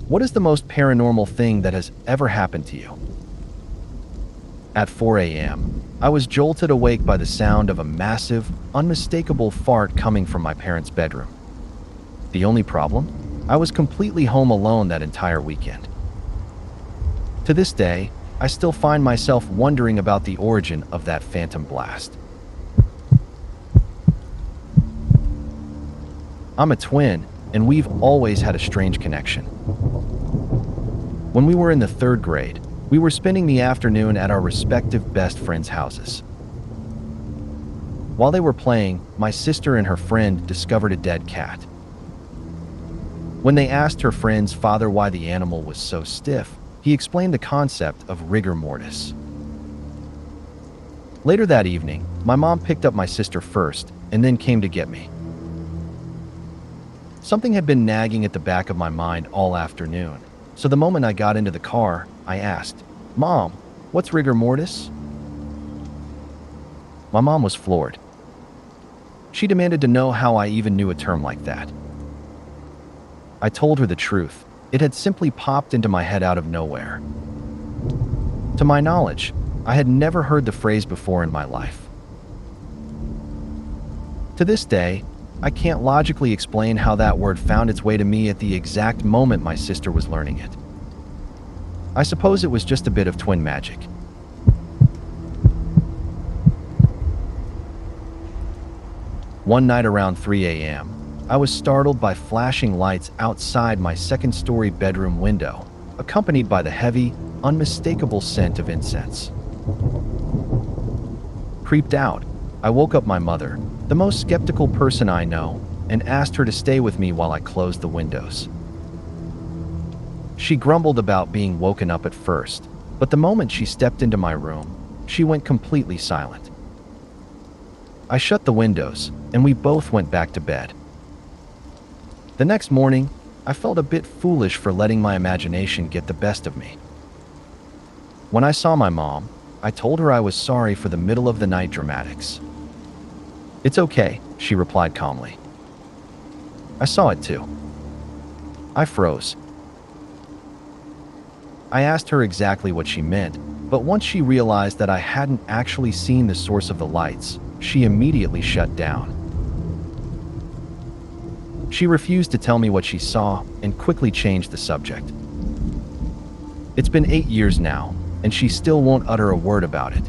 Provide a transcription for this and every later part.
What is the most paranormal thing that has ever happened to you? At 4 a.m., I was jolted awake by the sound of a massive, unmistakable fart coming from my parents' bedroom. The only problem? I was completely home alone that entire weekend. To this day, I still find myself wondering about the origin of that phantom blast. I'm a twin, and we've always had a strange connection. When we were in the 3rd grade, we were spending the afternoon at our respective best friends' houses. While they were playing, my sister and her friend discovered a dead cat. When they asked her friend's father why the animal was so stiff, he explained the concept of rigor mortis. Later that evening, my mom picked up my sister first and then came to get me. Something had been nagging at the back of my mind all afternoon, so the moment I got into the car, I asked, "Mom, what's rigor mortis?" My mom was floored. She demanded to know how I even knew a term like that. I told her the truth. It had simply popped into my head out of nowhere. To my knowledge, I had never heard the phrase before in my life. To this day, I can't logically explain how that word found its way to me at the exact moment my sister was learning it. I suppose it was just a bit of twin magic. One night around 3 a.m., I was startled by flashing lights outside my 2nd-story bedroom window, accompanied by the heavy, unmistakable scent of incense. Creeped out, I woke up my mother, the most skeptical person I know, and asked her to stay with me while I closed the windows. She grumbled about being woken up at first, but the moment she stepped into my room, she went completely silent. I shut the windows, and we both went back to bed. The next morning, I felt a bit foolish for letting my imagination get the best of me. When I saw my mom, I told her I was sorry for the middle-of-the-night dramatics. "It's okay," she replied calmly. I saw it too. I froze. I asked her exactly what she meant, but once she realized that I hadn't actually seen the source of the lights, she immediately shut down. She refused to tell me what she saw and quickly changed the subject. It's been 8 years now, and she still won't utter a word about it.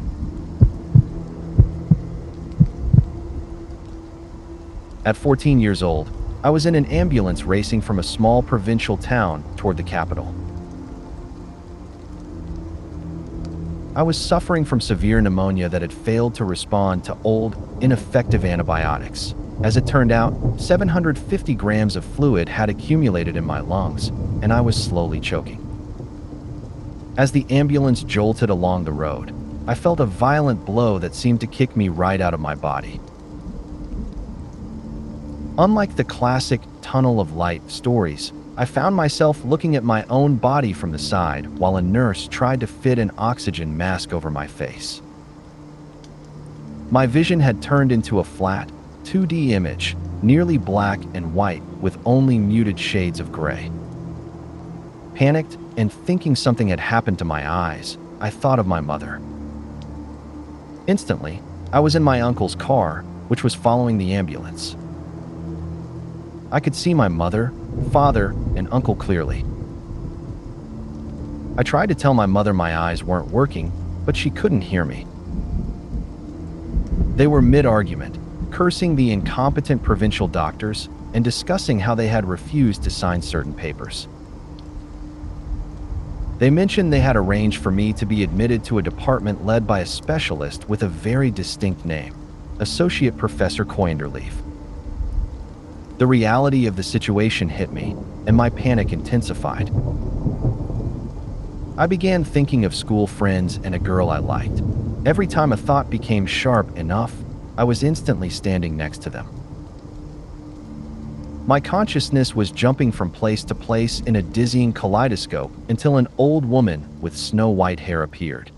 At 14 years old, I was in an ambulance racing from a small provincial town toward the capital. I was suffering from severe pneumonia that had failed to respond to old, ineffective antibiotics. As it turned out, 750 grams of fluid had accumulated in my lungs, and I was slowly choking. As the ambulance jolted along the road, I felt a violent blow that seemed to kick me right out of my body. Unlike the classic tunnel of light stories, I found myself looking at my own body from the side while a nurse tried to fit an oxygen mask over my face. My vision had turned into a flat, 2D image, nearly black and white with only muted shades of gray. Panicked and thinking something had happened to my eyes, I thought of my mother. Instantly, I was in my uncle's car, which was following the ambulance. I could see my mother, father, and uncle clearly. I tried to tell my mother my eyes weren't working, but she couldn't hear me. They were mid-argument, cursing the incompetent provincial doctors and discussing how they had refused to sign certain papers. They mentioned they had arranged for me to be admitted to a department led by a specialist with a very distinct name, Associate Professor Coinderleaf. The reality of the situation hit me, and my panic intensified. I began thinking of school friends and a girl I liked. Every time a thought became sharp enough, I was instantly standing next to them. My consciousness was jumping from place to place in a dizzying kaleidoscope until an old woman with snow-white hair appeared.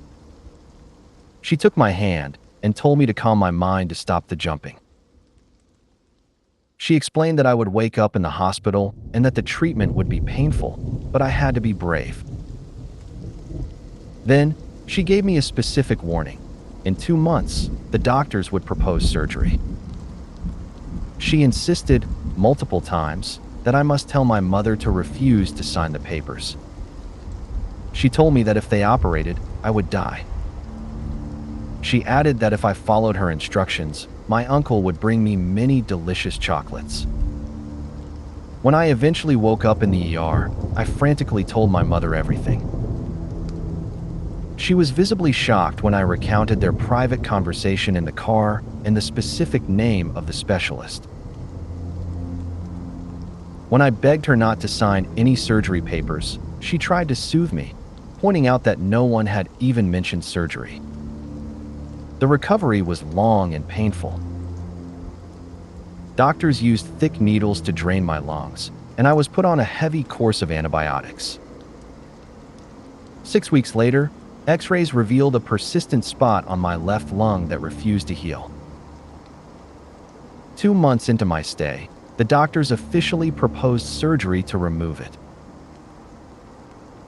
She took my hand and told me to calm my mind to stop the jumping. She explained that I would wake up in the hospital and that the treatment would be painful, but I had to be brave. Then, she gave me a specific warning. In 2 months, the doctors would propose surgery. She insisted, multiple times, that I must tell my mother to refuse to sign the papers. She told me that if they operated, I would die. She added that if I followed her instructions, my uncle would bring me many delicious chocolates. When I eventually woke up in the ER, I frantically told my mother everything. She was visibly shocked when I recounted their private conversation in the car and the specific name of the specialist. When I begged her not to sign any surgery papers, she tried to soothe me, pointing out that no one had even mentioned surgery. The recovery was long and painful. Doctors used thick needles to drain my lungs, and I was put on a heavy course of antibiotics. 6 weeks later, X-rays revealed a persistent spot on my left lung that refused to heal. 2 months into my stay, the doctors officially proposed surgery to remove it.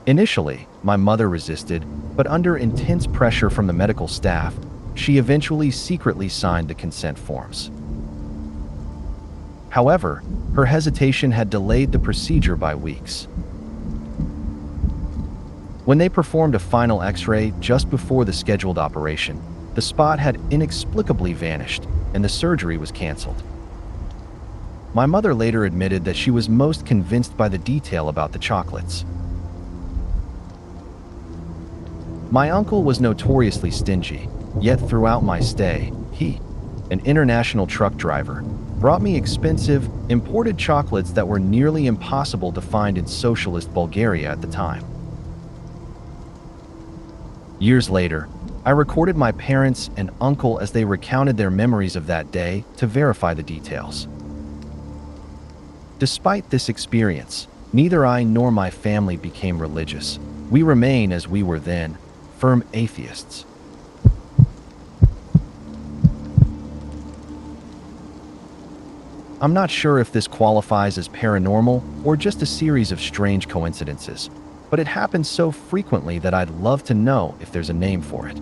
Initially, my mother resisted, but under intense pressure from the medical staff, she eventually secretly signed the consent forms. However, her hesitation had delayed the procedure by weeks. When they performed a final X-ray just before the scheduled operation, the spot had inexplicably vanished, and the surgery was canceled. My mother later admitted that she was most convinced by the detail about the chocolates. My uncle was notoriously stingy, yet throughout my stay, he, an international truck driver, brought me expensive, imported chocolates that were nearly impossible to find in socialist Bulgaria at the time. Years later, I recorded my parents and uncle as they recounted their memories of that day to verify the details. Despite this experience, neither I nor my family became religious. We remain, as we were then, firm atheists. I'm not sure if this qualifies as paranormal or just a series of strange coincidences, but it happens so frequently that I'd love to know if there's a name for it.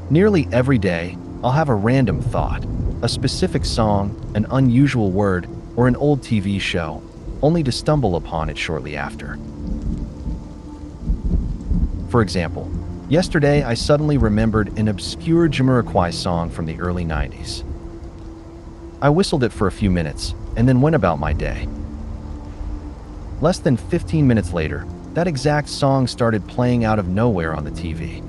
Nearly every day, I'll have a random thought, a specific song, an unusual word, or an old TV show, only to stumble upon it shortly after. For example, yesterday I suddenly remembered an obscure Jamiroquai song from the early 90s. I whistled it for a few minutes, and then went about my day. Less than 15 minutes later, that exact song started playing out of nowhere on the TV.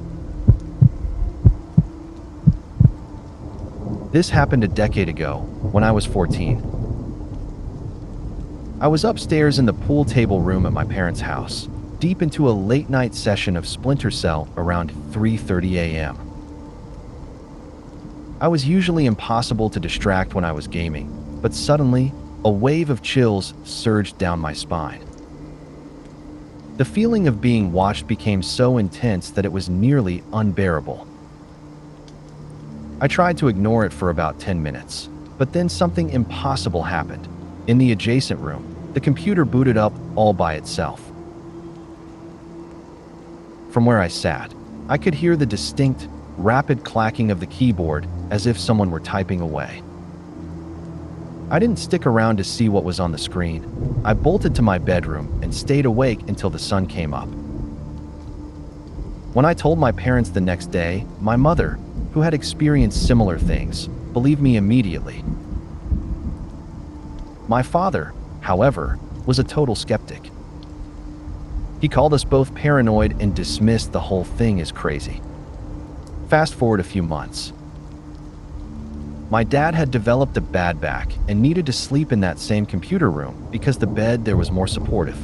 This happened a decade ago, when I was 14. I was upstairs in the pool table room at my parents' house, deep into a late-night session of Splinter Cell around 3:30 a.m. I was usually impossible to distract when I was gaming, but suddenly, a wave of chills surged down my spine. The feeling of being watched became so intense that it was nearly unbearable. I tried to ignore it for about 10 minutes, but then something impossible happened. In the adjacent room, the computer booted up all by itself. From where I sat, I could hear the distinct, rapid clacking of the keyboard as if someone were typing away. I didn't stick around to see what was on the screen. I bolted to my bedroom and stayed awake until the sun came up. When I told my parents the next day, my mother, who had experienced similar things, believed me immediately. My father, however, was a total skeptic. He called us both paranoid and dismissed the whole thing as crazy. Fast forward a few months. My dad had developed a bad back and needed to sleep in that same computer room because the bed there was more supportive.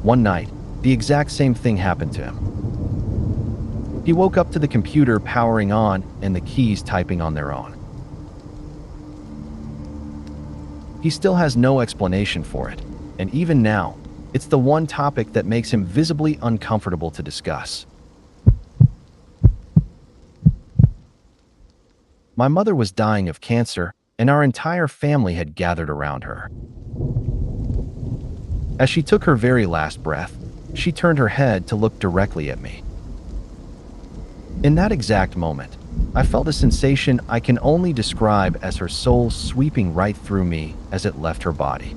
One night, the exact same thing happened to him. He woke up to the computer powering on and the keys typing on their own. He still has no explanation for it, and even now, it's the one topic that makes him visibly uncomfortable to discuss. My mother was dying of cancer, and our entire family had gathered around her. As she took her very last breath, she turned her head to look directly at me. In that exact moment, I felt a sensation I can only describe as her soul sweeping right through me as it left her body.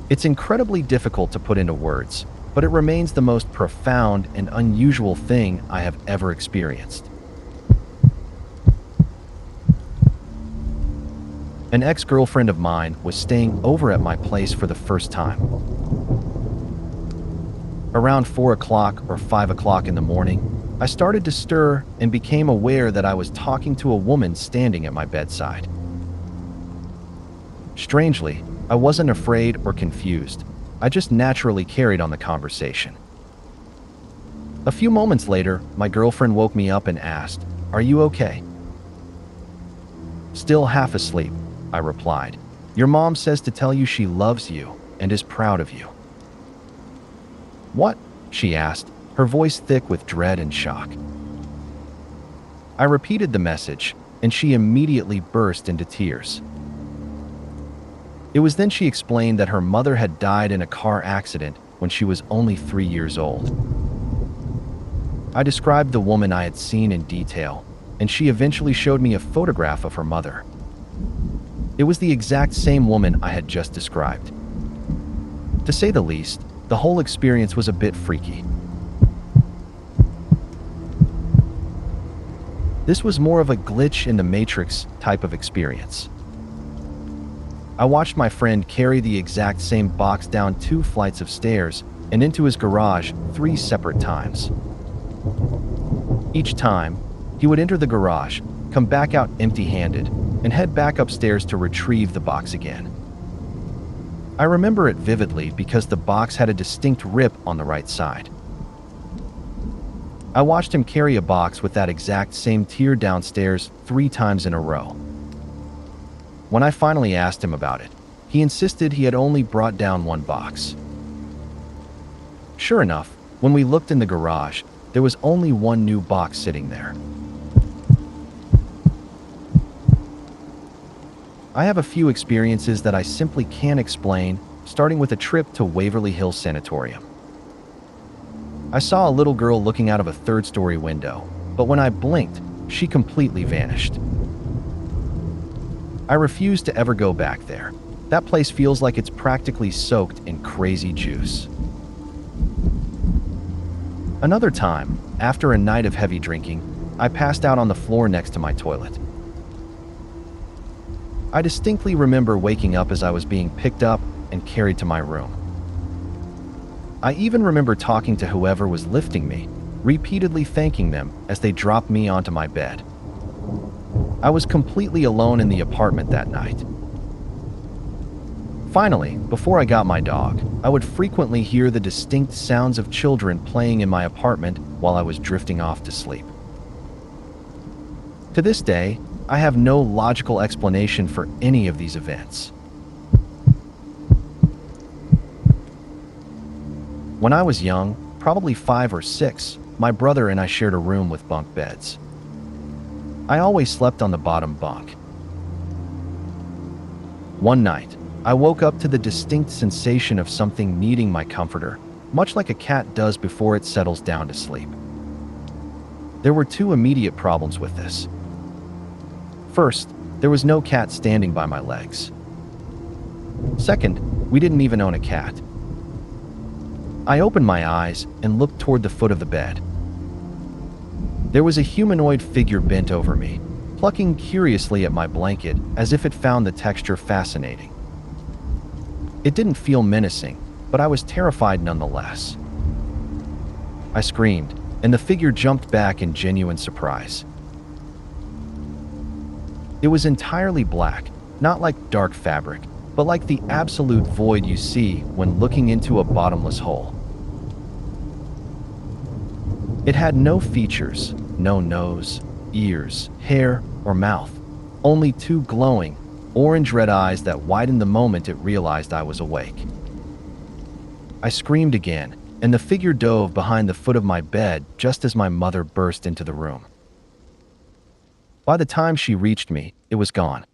It's incredibly difficult to put into words, but it remains the most profound and unusual thing I have ever experienced. An ex-girlfriend of mine was staying over at my place for the first time. Around 4 o'clock or 5 o'clock in the morning, I started to stir and became aware that I was talking to a woman standing at my bedside. Strangely, I wasn't afraid or confused. I just naturally carried on the conversation. A few moments later, my girlfriend woke me up and asked, "Are you okay?" Still half asleep, I replied, "Your mom says to tell you she loves you and is proud of you." "What?" she asked, her voice thick with dread and shock. I repeated the message, and she immediately burst into tears. It was then she explained that her mother had died in a car accident when she was only 3 years old. I described the woman I had seen in detail, and she eventually showed me a photograph of her mother. It was the exact same woman I had just described. To say the least, the whole experience was a bit freaky. This was more of a glitch in the Matrix type of experience. I watched my friend carry the exact same box down 2 flights of stairs and into his garage 3 separate times. Each time, he would enter the garage, come back out empty-handed, and head back upstairs to retrieve the box again. I remember it vividly because the box had a distinct rip on the right side. I watched him carry a box with that exact same tier downstairs 3 times in a row. When I finally asked him about it, he insisted he had only brought down 1 box. Sure enough, when we looked in the garage, there was only 1 new box sitting there. I have a few experiences that I simply can't explain, starting with a trip to Waverly Hills Sanatorium. I saw a little girl looking out of a 3rd-story window, but when I blinked, she completely vanished. I refuse to ever go back there. That place feels like it's practically soaked in crazy juice. Another time, after a night of heavy drinking, I passed out on the floor next to my toilet. I distinctly remember waking up as I was being picked up and carried to my room. I even remember talking to whoever was lifting me, repeatedly thanking them as they dropped me onto my bed. I was completely alone in the apartment that night. Finally, before I got my dog, I would frequently hear the distinct sounds of children playing in my apartment while I was drifting off to sleep. To this day, I have no logical explanation for any of these events. When I was young, probably 5 or 6, my brother and I shared a room with bunk beds. I always slept on the bottom bunk. One night, I woke up to the distinct sensation of something kneading my comforter, much like a cat does before it settles down to sleep. There were 2 immediate problems with this. First, there was no cat standing by my legs. Second, we didn't even own a cat. I opened my eyes and looked toward the foot of the bed. There was a humanoid figure bent over me, plucking curiously at my blanket as if it found the texture fascinating. It didn't feel menacing, but I was terrified nonetheless. I screamed, and the figure jumped back in genuine surprise. It was entirely black, not like dark fabric, but like the absolute void you see when looking into a bottomless hole. It had no features, no nose, ears, hair, or mouth, only 2 glowing, orange-red eyes that widened the moment it realized I was awake. I screamed again, and the figure dove behind the foot of my bed just as my mother burst into the room. By the time she reached me, it was gone.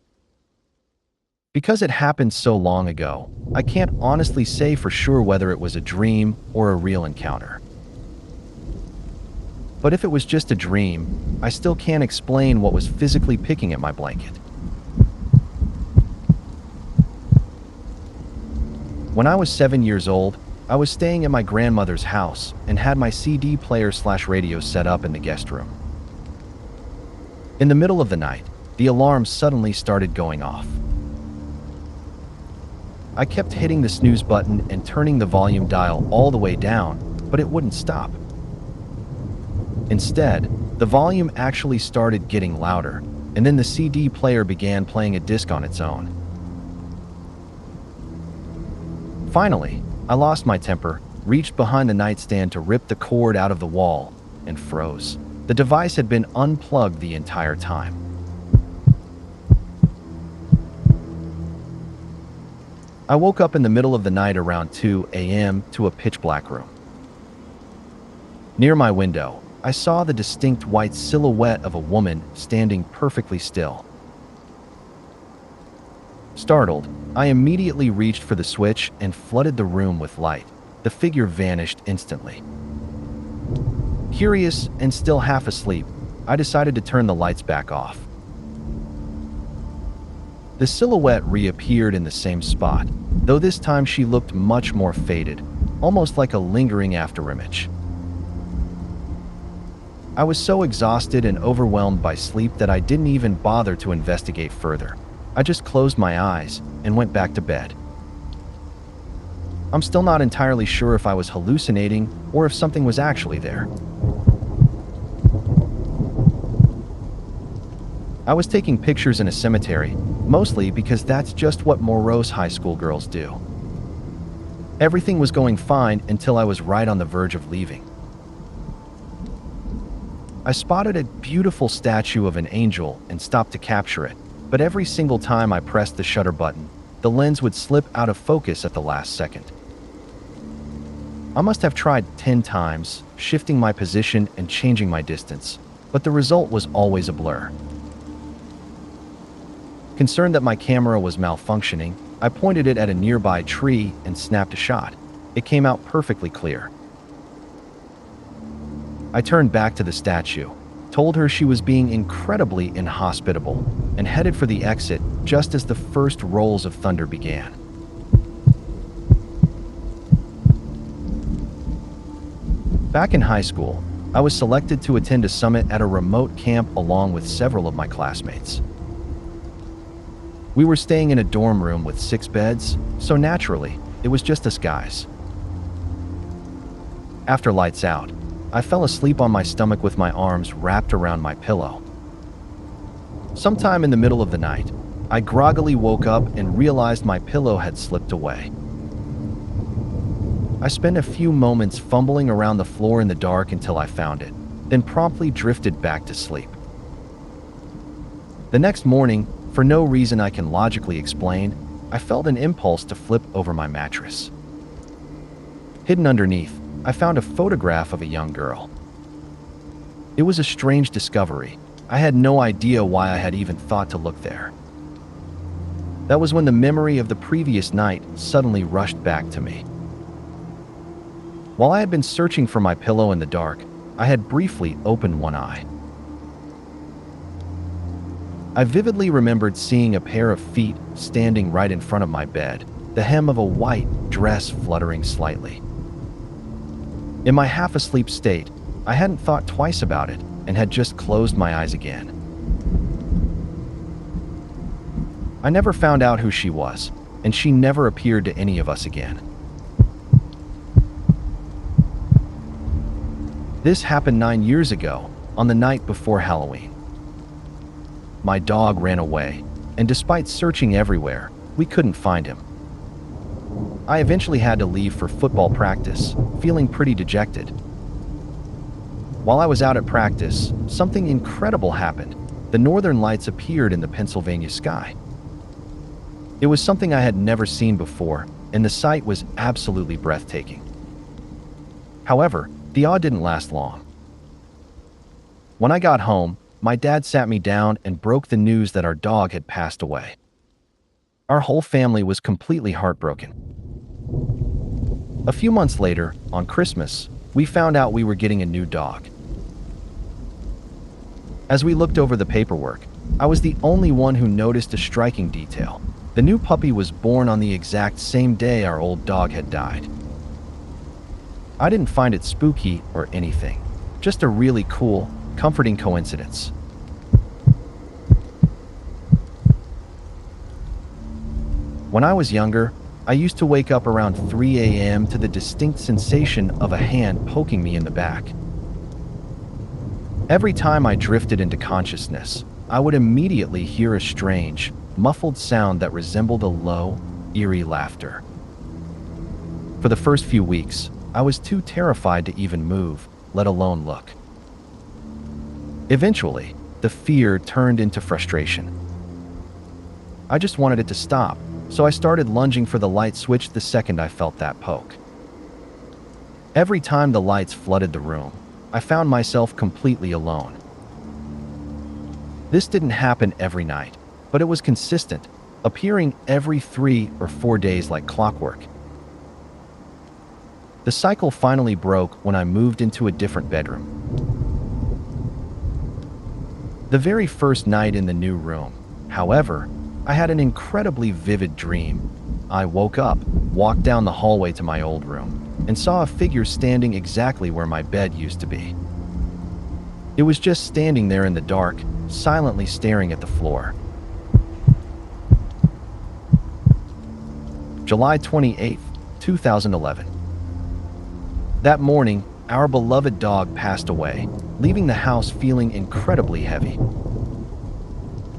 Because it happened so long ago, I can't honestly say for sure whether it was a dream or a real encounter. But if it was just a dream, I still can't explain what was physically picking at my blanket. When I was 7 years old, I was staying at my grandmother's house and had my CD player/radio set up in the guest room. In the middle of the night, the alarm suddenly started going off. I kept hitting the snooze button and turning the volume dial all the way down, but it wouldn't stop. Instead, the volume actually started getting louder, and then the CD player began playing a disc on its own. Finally, I lost my temper, reached behind the nightstand to rip the cord out of the wall, and froze. The device had been unplugged the entire time. I woke up in the middle of the night around 2 a.m. to a pitch-black room. Near my window, I saw the distinct white silhouette of a woman standing perfectly still. Startled, I immediately reached for the switch and flooded the room with light. The figure vanished instantly. Curious and still half asleep, I decided to turn the lights back off. The silhouette reappeared in the same spot, though this time she looked much more faded, almost like a lingering afterimage. I was so exhausted and overwhelmed by sleep that I didn't even bother to investigate further. I just closed my eyes and went back to bed. I'm still not entirely sure if I was hallucinating or if something was actually there. I was taking pictures in a cemetery, mostly because that's just what morose high school girls do. Everything was going fine until I was right on the verge of leaving. I spotted a beautiful statue of an angel and stopped to capture it, but every single time I pressed the shutter button, the lens would slip out of focus at the last second. I must have tried 10 times, shifting my position and changing my distance, but the result was always a blur. Concerned that my camera was malfunctioning, I pointed it at a nearby tree and snapped a shot. It came out perfectly clear. I turned back to the statue, told her she was being incredibly inhospitable, and headed for the exit just as the first rolls of thunder began. Back in high school, I was selected to attend a summit at a remote camp along with several of my classmates. We were staying in a dorm room with 6 beds, so naturally, it was just us guys. After lights out, I fell asleep on my stomach with my arms wrapped around my pillow. Sometime in the middle of the night, I groggily woke up and realized my pillow had slipped away. I spent a few moments fumbling around the floor in the dark until I found it, then promptly drifted back to sleep. The next morning, for no reason I can logically explain, I felt an impulse to flip over my mattress. Hidden underneath, I found a photograph of a young girl. It was a strange discovery. I had no idea why I had even thought to look there. That was when the memory of the previous night suddenly rushed back to me. While I had been searching for my pillow in the dark, I had briefly opened one eye. I vividly remembered seeing a pair of feet standing right in front of my bed, the hem of a white dress fluttering slightly. In my half-asleep state, I hadn't thought twice about it and had just closed my eyes again. I never found out who she was, and she never appeared to any of us again. This happened 9 years ago, on the night before Halloween. My dog ran away, and despite searching everywhere, we couldn't find him. I eventually had to leave for football practice, feeling pretty dejected. While I was out at practice, something incredible happened. The northern lights appeared in the Pennsylvania sky. It was something I had never seen before, and the sight was absolutely breathtaking. However, the awe didn't last long. When I got home, my dad sat me down and broke the news that our dog had passed away. Our whole family was completely heartbroken. A few months later, on Christmas, we found out we were getting a new dog. As we looked over the paperwork, I was the only one who noticed a striking detail. The new puppy was born on the exact same day our old dog had died. I didn't find it spooky or anything, just a really cool, comforting coincidence. When I was younger, I used to wake up around 3 a.m. to the distinct sensation of a hand poking me in the back. Every time I drifted into consciousness, I would immediately hear a strange, muffled sound that resembled a low, eerie laughter. For the first few weeks, I was too terrified to even move, let alone look. Eventually, the fear turned into frustration. I just wanted it to stop, so I started lunging for the light switch the second I felt that poke. Every time the lights flooded the room, I found myself completely alone. This didn't happen every night, but it was consistent, appearing every 3 or 4 days like clockwork. The cycle finally broke when I moved into a different bedroom. The very first night in the new room, however, I had an incredibly vivid dream. I woke up, walked down the hallway to my old room, and saw a figure standing exactly where my bed used to be. It was just standing there in the dark, silently staring at the floor. July 28, 2011. That morning, our beloved dog passed away, leaving the house feeling incredibly heavy.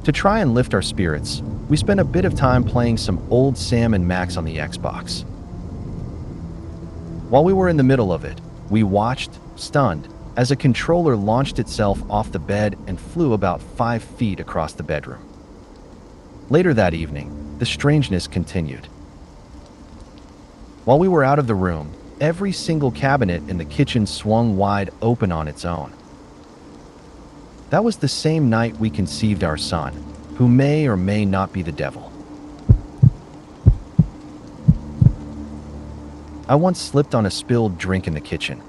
To try and lift our spirits, we spent a bit of time playing some old Sam and Max on the Xbox. While we were in the middle of it, we watched, stunned, as a controller launched itself off the bed and flew about 5 feet across the bedroom. Later that evening, the strangeness continued. While we were out of the room, every single cabinet in the kitchen swung wide open on its own. That was the same night we conceived our son, who may or may not be the devil. I once slipped on a spilled drink in the kitchen.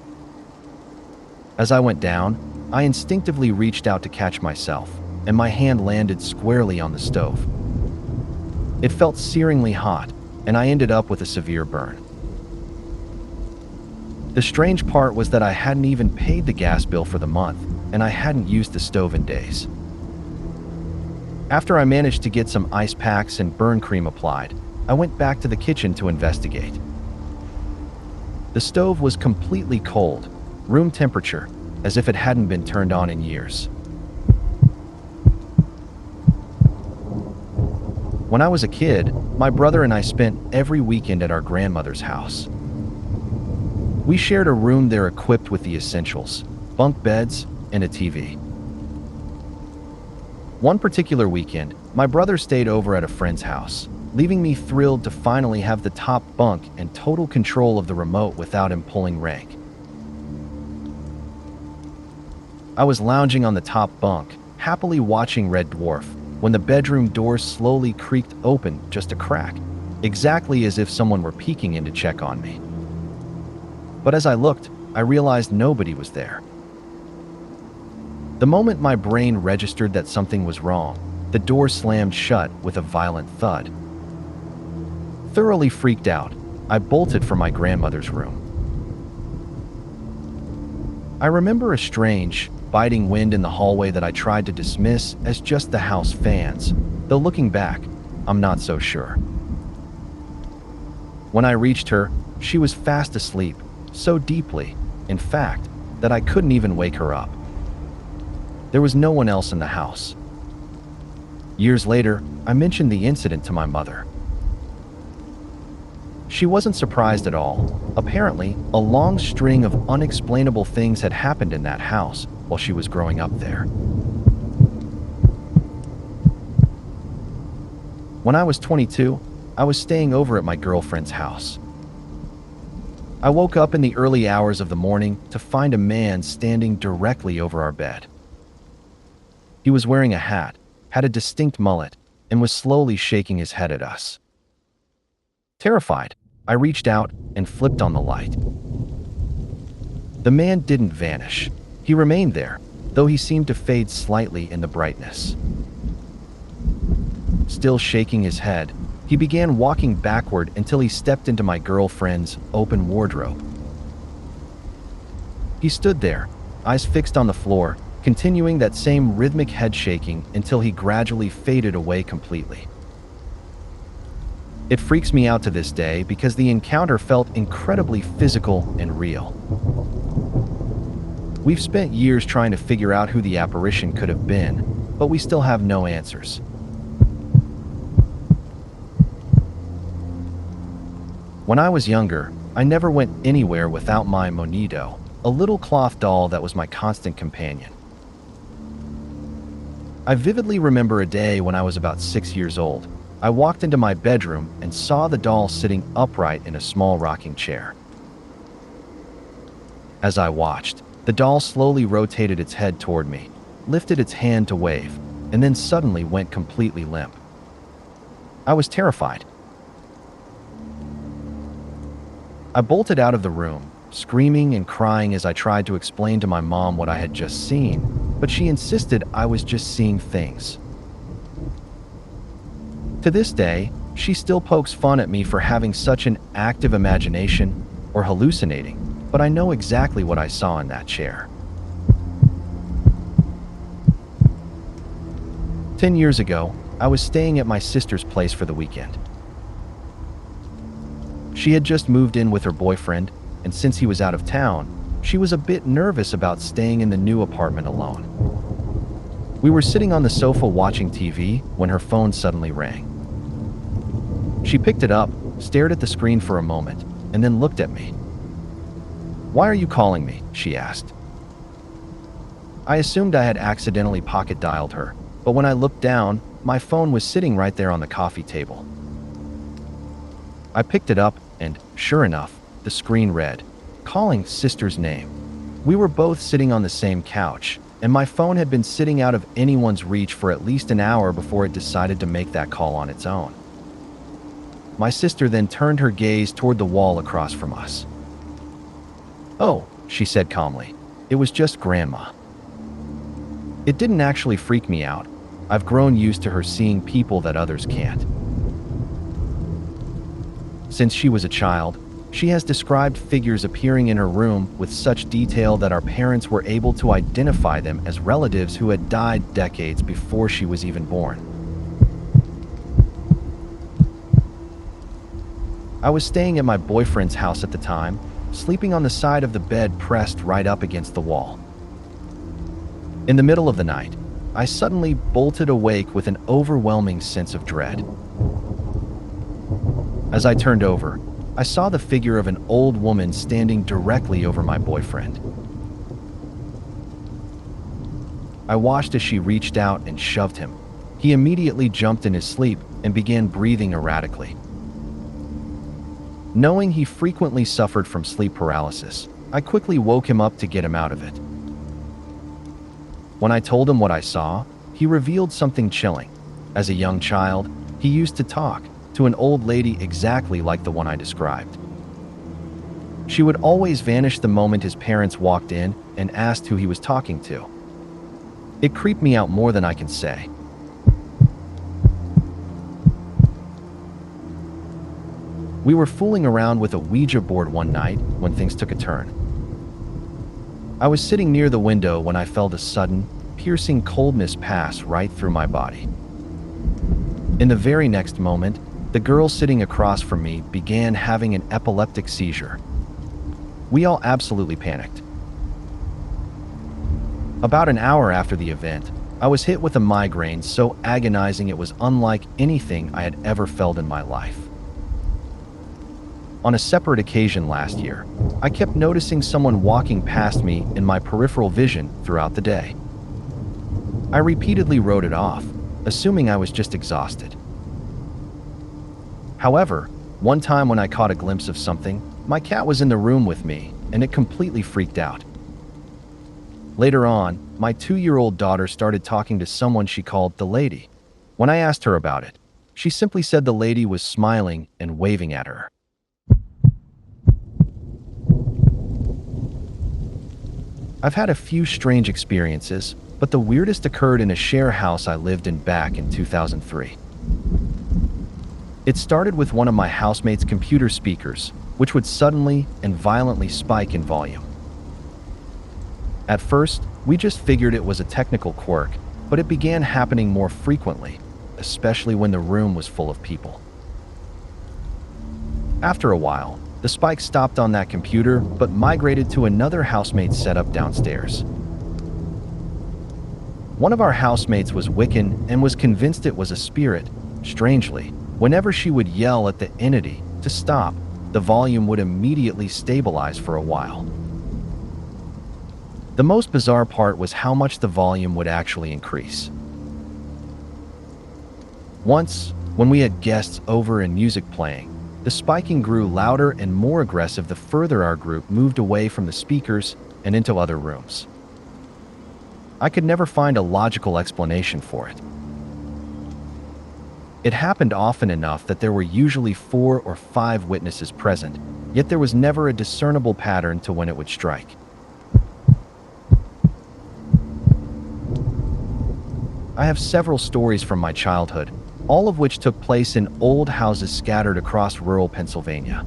As I went down, I instinctively reached out to catch myself, and my hand landed squarely on the stove. It felt searingly hot, and I ended up with a severe burn. The strange part was that I hadn't even paid the gas bill for the month, and I hadn't used the stove in days. After I managed to get some ice packs and burn cream applied, I went back to the kitchen to investigate. The stove was completely cold, room temperature, as if it hadn't been turned on in years. When I was a kid, my brother and I spent every weekend at our grandmother's house. We shared a room there equipped with the essentials: bunk beds and a TV. One particular weekend, my brother stayed over at a friend's house, leaving me thrilled to finally have the top bunk and total control of the remote without him pulling rank. I was lounging on the top bunk, happily watching Red Dwarf, when the bedroom door slowly creaked open just a crack, exactly as if someone were peeking in to check on me. But as I looked, I realized nobody was there. The moment my brain registered that something was wrong, the door slammed shut with a violent thud. Thoroughly freaked out, I bolted for my grandmother's room. I remember a strange, biting wind in the hallway that I tried to dismiss as just the house fans, though looking back, I'm not so sure. When I reached her, she was fast asleep, so deeply, in fact, that I couldn't even wake her up. There was no one else in the house. Years later, I mentioned the incident to my mother. She wasn't surprised at all. Apparently, a long string of unexplainable things had happened in that house while she was growing up there. When I was 22, I was staying over at my girlfriend's house. I woke up in the early hours of the morning to find a man standing directly over our bed. He was wearing a hat, had a distinct mullet, and was slowly shaking his head at us. Terrified, I reached out and flipped on the light. The man didn't vanish. He remained there, though he seemed to fade slightly in the brightness. Still shaking his head, he began walking backward until he stepped into my girlfriend's open wardrobe. He stood there, eyes fixed on the floor, continuing that same rhythmic head shaking until he gradually faded away completely. It freaks me out to this day because the encounter felt incredibly physical and real. We've spent years trying to figure out who the apparition could have been, but we still have no answers. When I was younger, I never went anywhere without my monito, a little cloth doll that was my constant companion. I vividly remember a day when I was about 6 years old. I walked into my bedroom and saw the doll sitting upright in a small rocking chair. As I watched, the doll slowly rotated its head toward me, lifted its hand to wave, and then suddenly went completely limp. I was terrified. I bolted out of the room, screaming and crying as I tried to explain to my mom what I had just seen, but she insisted I was just seeing things. To this day, she still pokes fun at me for having such an active imagination or hallucinating, but I know exactly what I saw in that chair. 10 years ago, I was staying at my sister's place for the weekend. She had just moved in with her boyfriend, and since he was out of town, she was a bit nervous about staying in the new apartment alone. We were sitting on the sofa watching TV when her phone suddenly rang. She picked it up, stared at the screen for a moment, and then looked at me. "Why are you calling me?" she asked. I assumed I had accidentally pocket dialed her, but when I looked down, my phone was sitting right there on the coffee table. I picked it up, and sure enough, the screen read, "Calling sister's name." We were both sitting on the same couch, and my phone had been sitting out of anyone's reach for at least an hour before it decided to make that call on its own. My sister then turned her gaze toward the wall across from us. "Oh," she said calmly, "it was just Grandma." It didn't actually freak me out. I've grown used to her seeing people that others can't. Since she was a child, she has described figures appearing in her room with such detail that our parents were able to identify them as relatives who had died decades before she was even born. I was staying at my boyfriend's house at the time, sleeping on the side of the bed pressed right up against the wall. In the middle of the night, I suddenly bolted awake with an overwhelming sense of dread. As I turned over, I saw the figure of an old woman standing directly over my boyfriend. I watched as she reached out and shoved him. He immediately jumped in his sleep and began breathing erratically. Knowing he frequently suffered from sleep paralysis, I quickly woke him up to get him out of it. When I told him what I saw, he revealed something chilling. As a young child, he used to talk to an old lady exactly like the one I described. She would always vanish the moment his parents walked in and asked who he was talking to. It creeped me out more than I can say. We were fooling around with a Ouija board one night when things took a turn. I was sitting near the window when I felt a sudden, piercing coldness pass right through my body. In the very next moment, the girl sitting across from me began having an epileptic seizure. We all absolutely panicked. About an hour after the event, I was hit with a migraine so agonizing it was unlike anything I had ever felt in my life. On a separate occasion last year, I kept noticing someone walking past me in my peripheral vision throughout the day. I repeatedly wrote it off, assuming I was just exhausted. However, one time when I caught a glimpse of something, my cat was in the room with me, and it completely freaked out. Later on, my 2-year-old daughter started talking to someone she called the lady. When I asked her about it, she simply said the lady was smiling and waving at her. I've had a few strange experiences, but the weirdest occurred in a share house I lived in back in 2003. It started with one of my housemates' computer speakers, which would suddenly and violently spike in volume. At first, we just figured it was a technical quirk, but it began happening more frequently, especially when the room was full of people. After a while, the spike stopped on that computer but migrated to another housemate's setup downstairs. One of our housemates was Wiccan and was convinced it was a spirit. Strangely, whenever she would yell at the entity to stop, the volume would immediately stabilize for a while. The most bizarre part was how much the volume would actually increase. Once, when we had guests over and music playing, the spiking grew louder and more aggressive the further our group moved away from the speakers and into other rooms. I could never find a logical explanation for it. It happened often enough that there were usually 4 or 5 witnesses present, yet there was never a discernible pattern to when it would strike. I have several stories from my childhood, all of which took place in old houses scattered across rural Pennsylvania.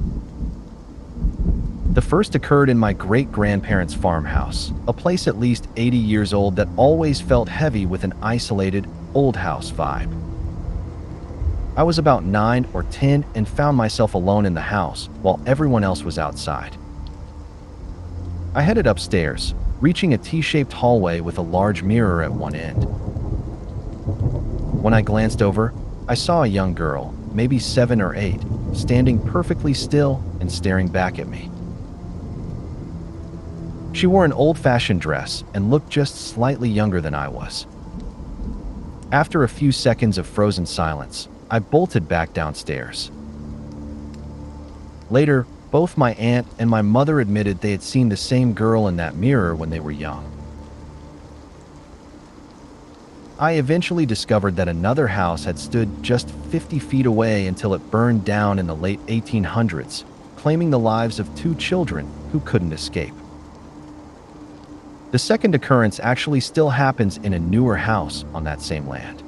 The first occurred in my great-grandparents' farmhouse, a place at least 80 years old that always felt heavy with an isolated, old house vibe. I was about 9 or 10 and found myself alone in the house while everyone else was outside. I headed upstairs, reaching a T-shaped hallway with a large mirror at one end. When I glanced over, I saw a young girl, maybe 7 or 8, standing perfectly still and staring back at me. She wore an old-fashioned dress and looked just slightly younger than I was. After a few seconds of frozen silence, I bolted back downstairs. Later, both my aunt and my mother admitted they had seen the same girl in that mirror when they were young. I eventually discovered that another house had stood just 50 feet away until it burned down in the late 1800s, claiming the lives of 2 children who couldn't escape. The second occurrence actually still happens in a newer house on that same land.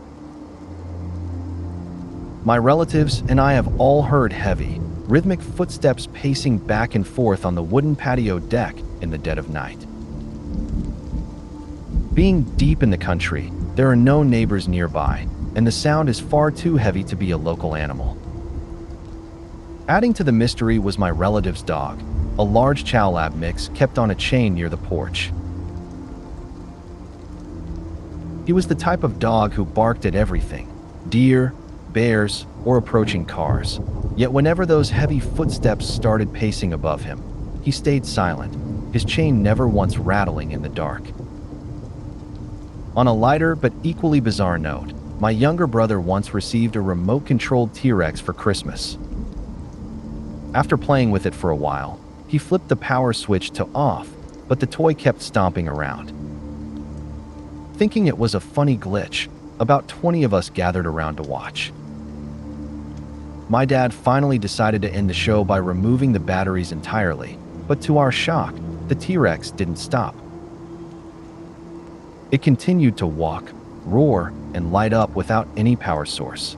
My relatives and I have all heard heavy, rhythmic footsteps pacing back and forth on the wooden patio deck in the dead of night. Being deep in the country, there are no neighbors nearby, and the sound is far too heavy to be a local animal. Adding to the mystery was my relative's dog, a large Chow Lab mix kept on a chain near the porch. He was the type of dog who barked at everything: deer, bears, or approaching cars. Yet whenever those heavy footsteps started pacing above him, he stayed silent, his chain never once rattling in the dark. On a lighter but equally bizarre note, my younger brother once received a remote-controlled T-Rex for Christmas. After playing with it for a while, he flipped the power switch to off, but the toy kept stomping around. Thinking it was a funny glitch, about 20 of us gathered around to watch. My dad finally decided to end the show by removing the batteries entirely, but to our shock, the T-Rex didn't stop. It continued to walk, roar, and light up without any power source.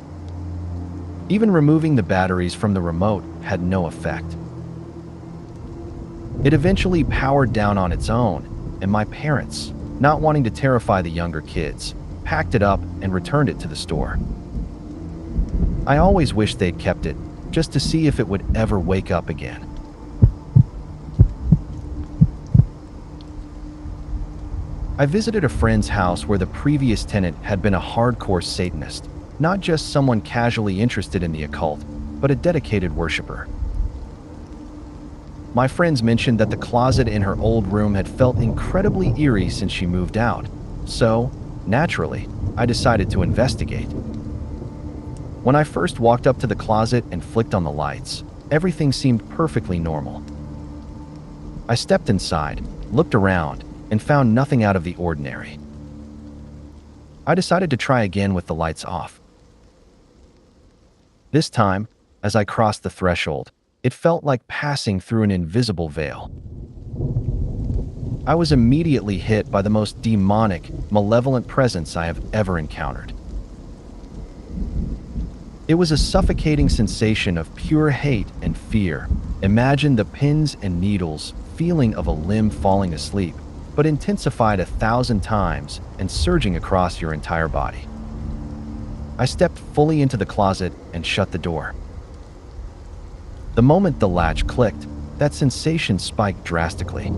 Even removing the batteries from the remote had no effect. It eventually powered down on its own, and my parents, not wanting to terrify the younger kids, packed it up and returned it to the store. I always wished they'd kept it, just to see if it would ever wake up again. I visited a friend's house where the previous tenant had been a hardcore Satanist, not just someone casually interested in the occult, but a dedicated worshiper. My friends mentioned that the closet in her old room had felt incredibly eerie since she moved out, so, naturally, I decided to investigate. When I first walked up to the closet and flicked on the lights, everything seemed perfectly normal. I stepped inside, looked around, and found nothing out of the ordinary. I decided to try again with the lights off. This time, as I crossed the threshold, it felt like passing through an invisible veil. I was immediately hit by the most demonic, malevolent presence I have ever encountered. It was a suffocating sensation of pure hate and fear. Imagine the pins and needles feeling of a limb falling asleep, but intensified 1,000 times and surging across your entire body. I stepped fully into the closet and shut the door. The moment the latch clicked, that sensation spiked drastically.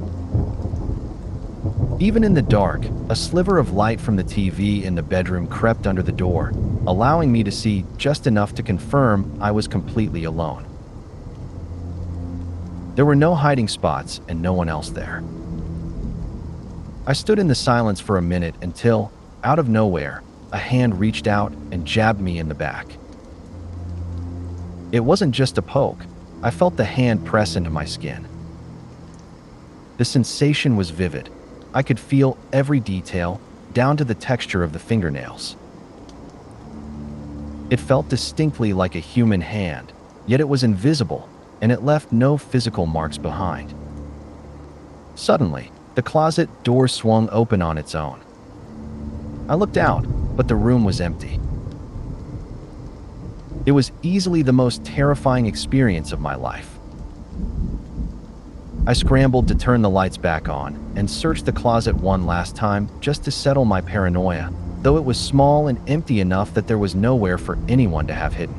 Even in the dark, a sliver of light from the TV in the bedroom crept under the door, allowing me to see just enough to confirm I was completely alone. There were no hiding spots and no one else there. I stood in the silence for a minute until, out of nowhere, a hand reached out and jabbed me in the back. It wasn't just a poke. I felt the hand press into my skin. The sensation was vivid. I could feel every detail, down to the texture of the fingernails. It felt distinctly like a human hand, yet it was invisible, and it left no physical marks behind. Suddenly, the closet door swung open on its own. I looked out, but the room was empty. It was easily the most terrifying experience of my life. I scrambled to turn the lights back on and searched the closet one last time just to settle my paranoia, though it was small and empty enough that there was nowhere for anyone to have hidden.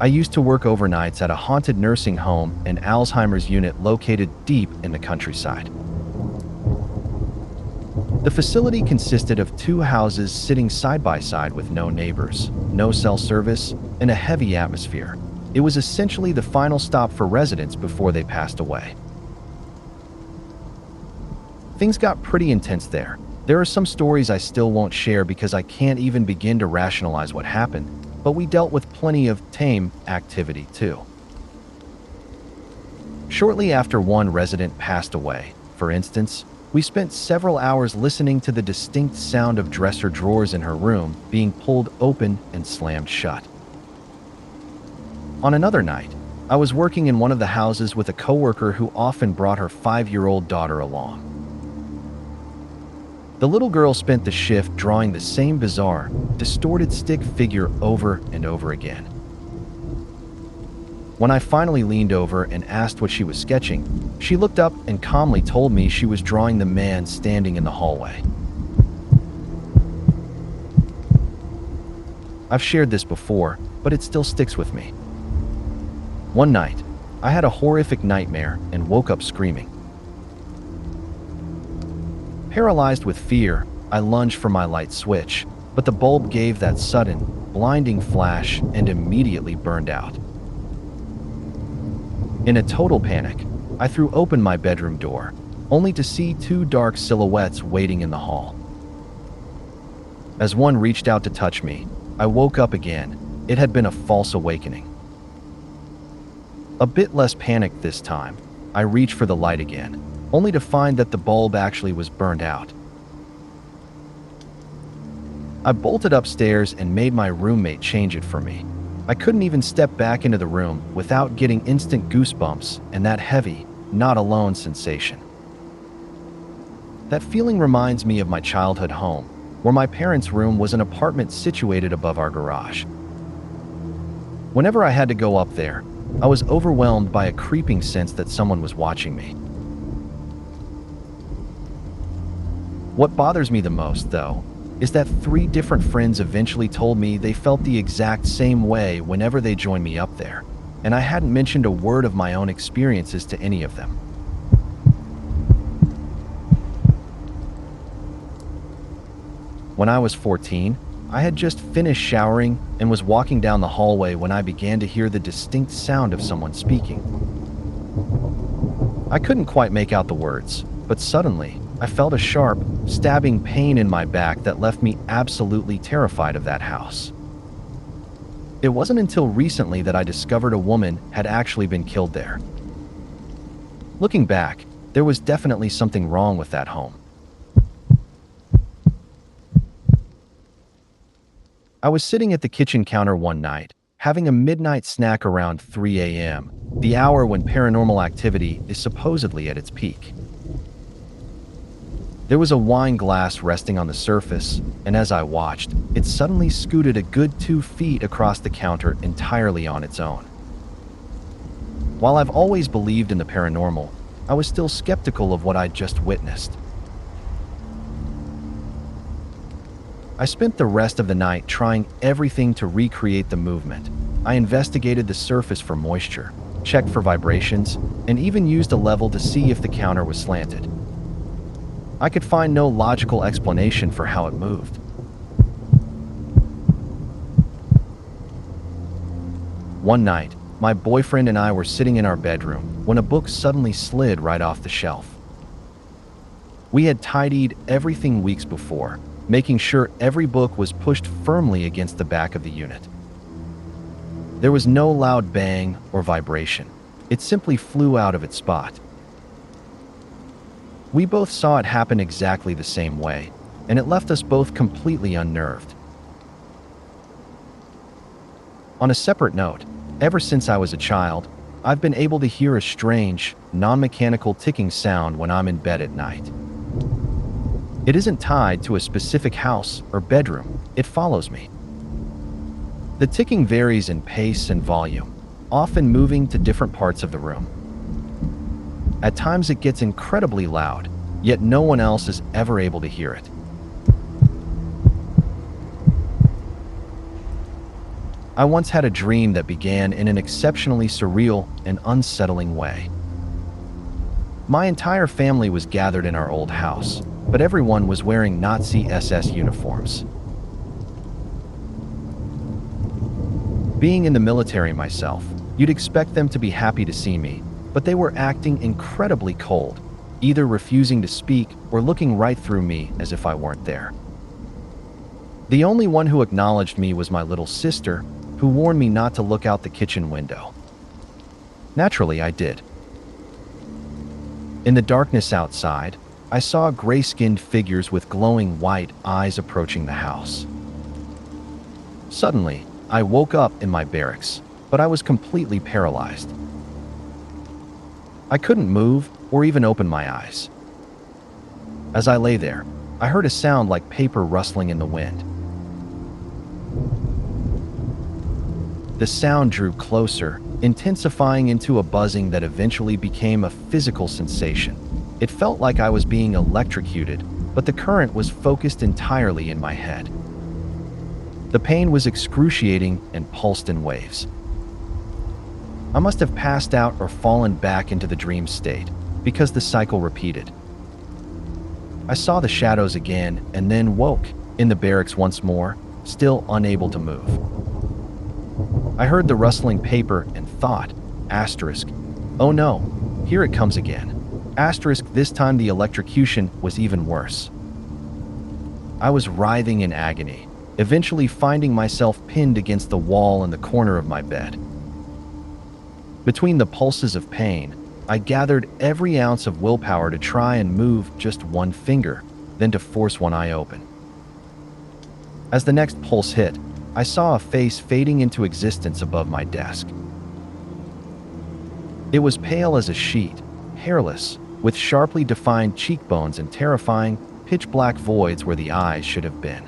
I used to work overnights at a haunted nursing home and Alzheimer's unit located deep in the countryside. The facility consisted of 2 houses sitting side by side with no neighbors, no cell service, and a heavy atmosphere. It was essentially the final stop for residents before they passed away. Things got pretty intense there. There are some stories I still won't share because I can't even begin to rationalize what happened, but we dealt with plenty of tame activity too. Shortly after one resident passed away, for instance, we spent several hours listening to the distinct sound of dresser drawers in her room being pulled open and slammed shut. On another night, I was working in one of the houses with a coworker who often brought her 5-year-old daughter along. The little girl spent the shift drawing the same bizarre, distorted stick figure over and over again. When I finally leaned over and asked what she was sketching, she looked up and calmly told me she was drawing the man standing in the hallway. I've shared this before, but it still sticks with me. One night, I had a horrific nightmare and woke up screaming. Paralyzed with fear, I lunged for my light switch, but the bulb gave that sudden, blinding flash and immediately burned out. In a total panic, I threw open my bedroom door, only to see 2 dark silhouettes waiting in the hall. As one reached out to touch me, I woke up again. It had been a false awakening. A bit less panicked this time, I reached for the light again, only to find that the bulb actually was burned out. I bolted upstairs and made my roommate change it for me. I couldn't even step back into the room without getting instant goosebumps and that heavy, not alone sensation. That feeling reminds me of my childhood home, where my parents' room was an apartment situated above our garage. Whenever I had to go up there, I was overwhelmed by a creeping sense that someone was watching me. What bothers me the most, though, is that 3 different friends eventually told me they felt the exact same way whenever they joined me up there, and I hadn't mentioned a word of my own experiences to any of them. When I was 14, I had just finished showering and was walking down the hallway when I began to hear the distinct sound of someone speaking. I couldn't quite make out the words, but suddenly, I felt a sharp, stabbing pain in my back that left me absolutely terrified of that house. It wasn't until recently that I discovered a woman had actually been killed there. Looking back, there was definitely something wrong with that home. I was sitting at the kitchen counter one night, having a midnight snack around 3 a.m., the hour when paranormal activity is supposedly at its peak. There was a wine glass resting on the surface, and as I watched, it suddenly scooted a good 2 feet across the counter entirely on its own. While I've always believed in the paranormal, I was still skeptical of what I'd just witnessed. I spent the rest of the night trying everything to recreate the movement. I investigated the surface for moisture, checked for vibrations, and even used a level to see if the counter was slanted. I could find no logical explanation for how it moved. One night, my boyfriend and I were sitting in our bedroom when a book suddenly slid right off the shelf. We had tidied everything weeks before, making sure every book was pushed firmly against the back of the unit. There was no loud bang or vibration. It simply flew out of its spot. We both saw it happen exactly the same way, and it left us both completely unnerved. On a separate note, ever since I was a child, I've been able to hear a strange, non-mechanical ticking sound when I'm in bed at night. It isn't tied to a specific house or bedroom, it follows me. The ticking varies in pace and volume, often moving to different parts of the room. At times it gets incredibly loud, yet no one else is ever able to hear it. I once had a dream that began in an exceptionally surreal and unsettling way. My entire family was gathered in our old house, but everyone was wearing Nazi SS uniforms. Being in the military myself, you'd expect them to be happy to see me, but they were acting incredibly cold, either refusing to speak or looking right through me as if I weren't there. The only one who acknowledged me was my little sister, who warned me not to look out the kitchen window. Naturally, I did. In the darkness outside, I saw gray-skinned figures with glowing white eyes approaching the house. Suddenly, I woke up in my barracks, but I was completely paralyzed. I couldn't move or even open my eyes. As I lay there, I heard a sound like paper rustling in the wind. The sound drew closer, intensifying into a buzzing that eventually became a physical sensation. It felt like I was being electrocuted, but the current was focused entirely in my head. The pain was excruciating and pulsed in waves. I must have passed out or fallen back into the dream state, because the cycle repeated. I saw the shadows again and then woke in the barracks once more, still unable to move. I heard the rustling paper and thought, asterisk, oh no, here it comes again. Asterisk, this time the electrocution was even worse. I was writhing in agony, eventually finding myself pinned against the wall in the corner of my bed. Between the pulses of pain, I gathered every ounce of willpower to try and move just one finger, then to force one eye open. As the next pulse hit, I saw a face fading into existence above my desk. It was pale as a sheet, hairless, with sharply defined cheekbones and terrifying, pitch-black voids where the eyes should have been.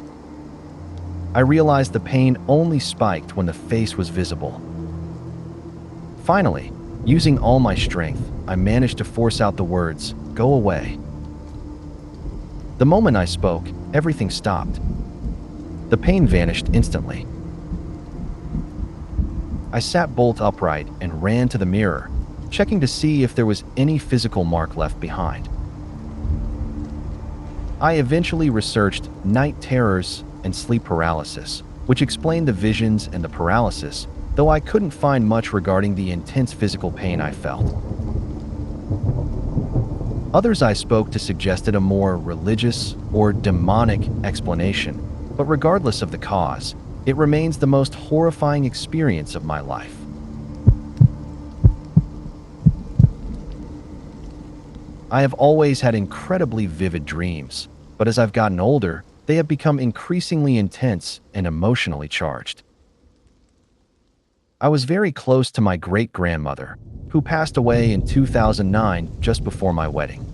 I realized the pain only spiked when the face was visible. Finally, using all my strength, I managed to force out the words, "Go away." The moment I spoke, everything stopped. The pain vanished instantly. I sat bolt upright and ran to the mirror, checking to see if there was any physical mark left behind. I eventually researched night terrors and sleep paralysis, which explained the visions and the paralysis, though I couldn't find much regarding the intense physical pain I felt. Others I spoke to suggested a more religious or demonic explanation, but regardless of the cause, it remains the most horrifying experience of my life. I have always had incredibly vivid dreams, but as I've gotten older, they have become increasingly intense and emotionally charged. I was very close to my great-grandmother, who passed away in 2009 just before my wedding.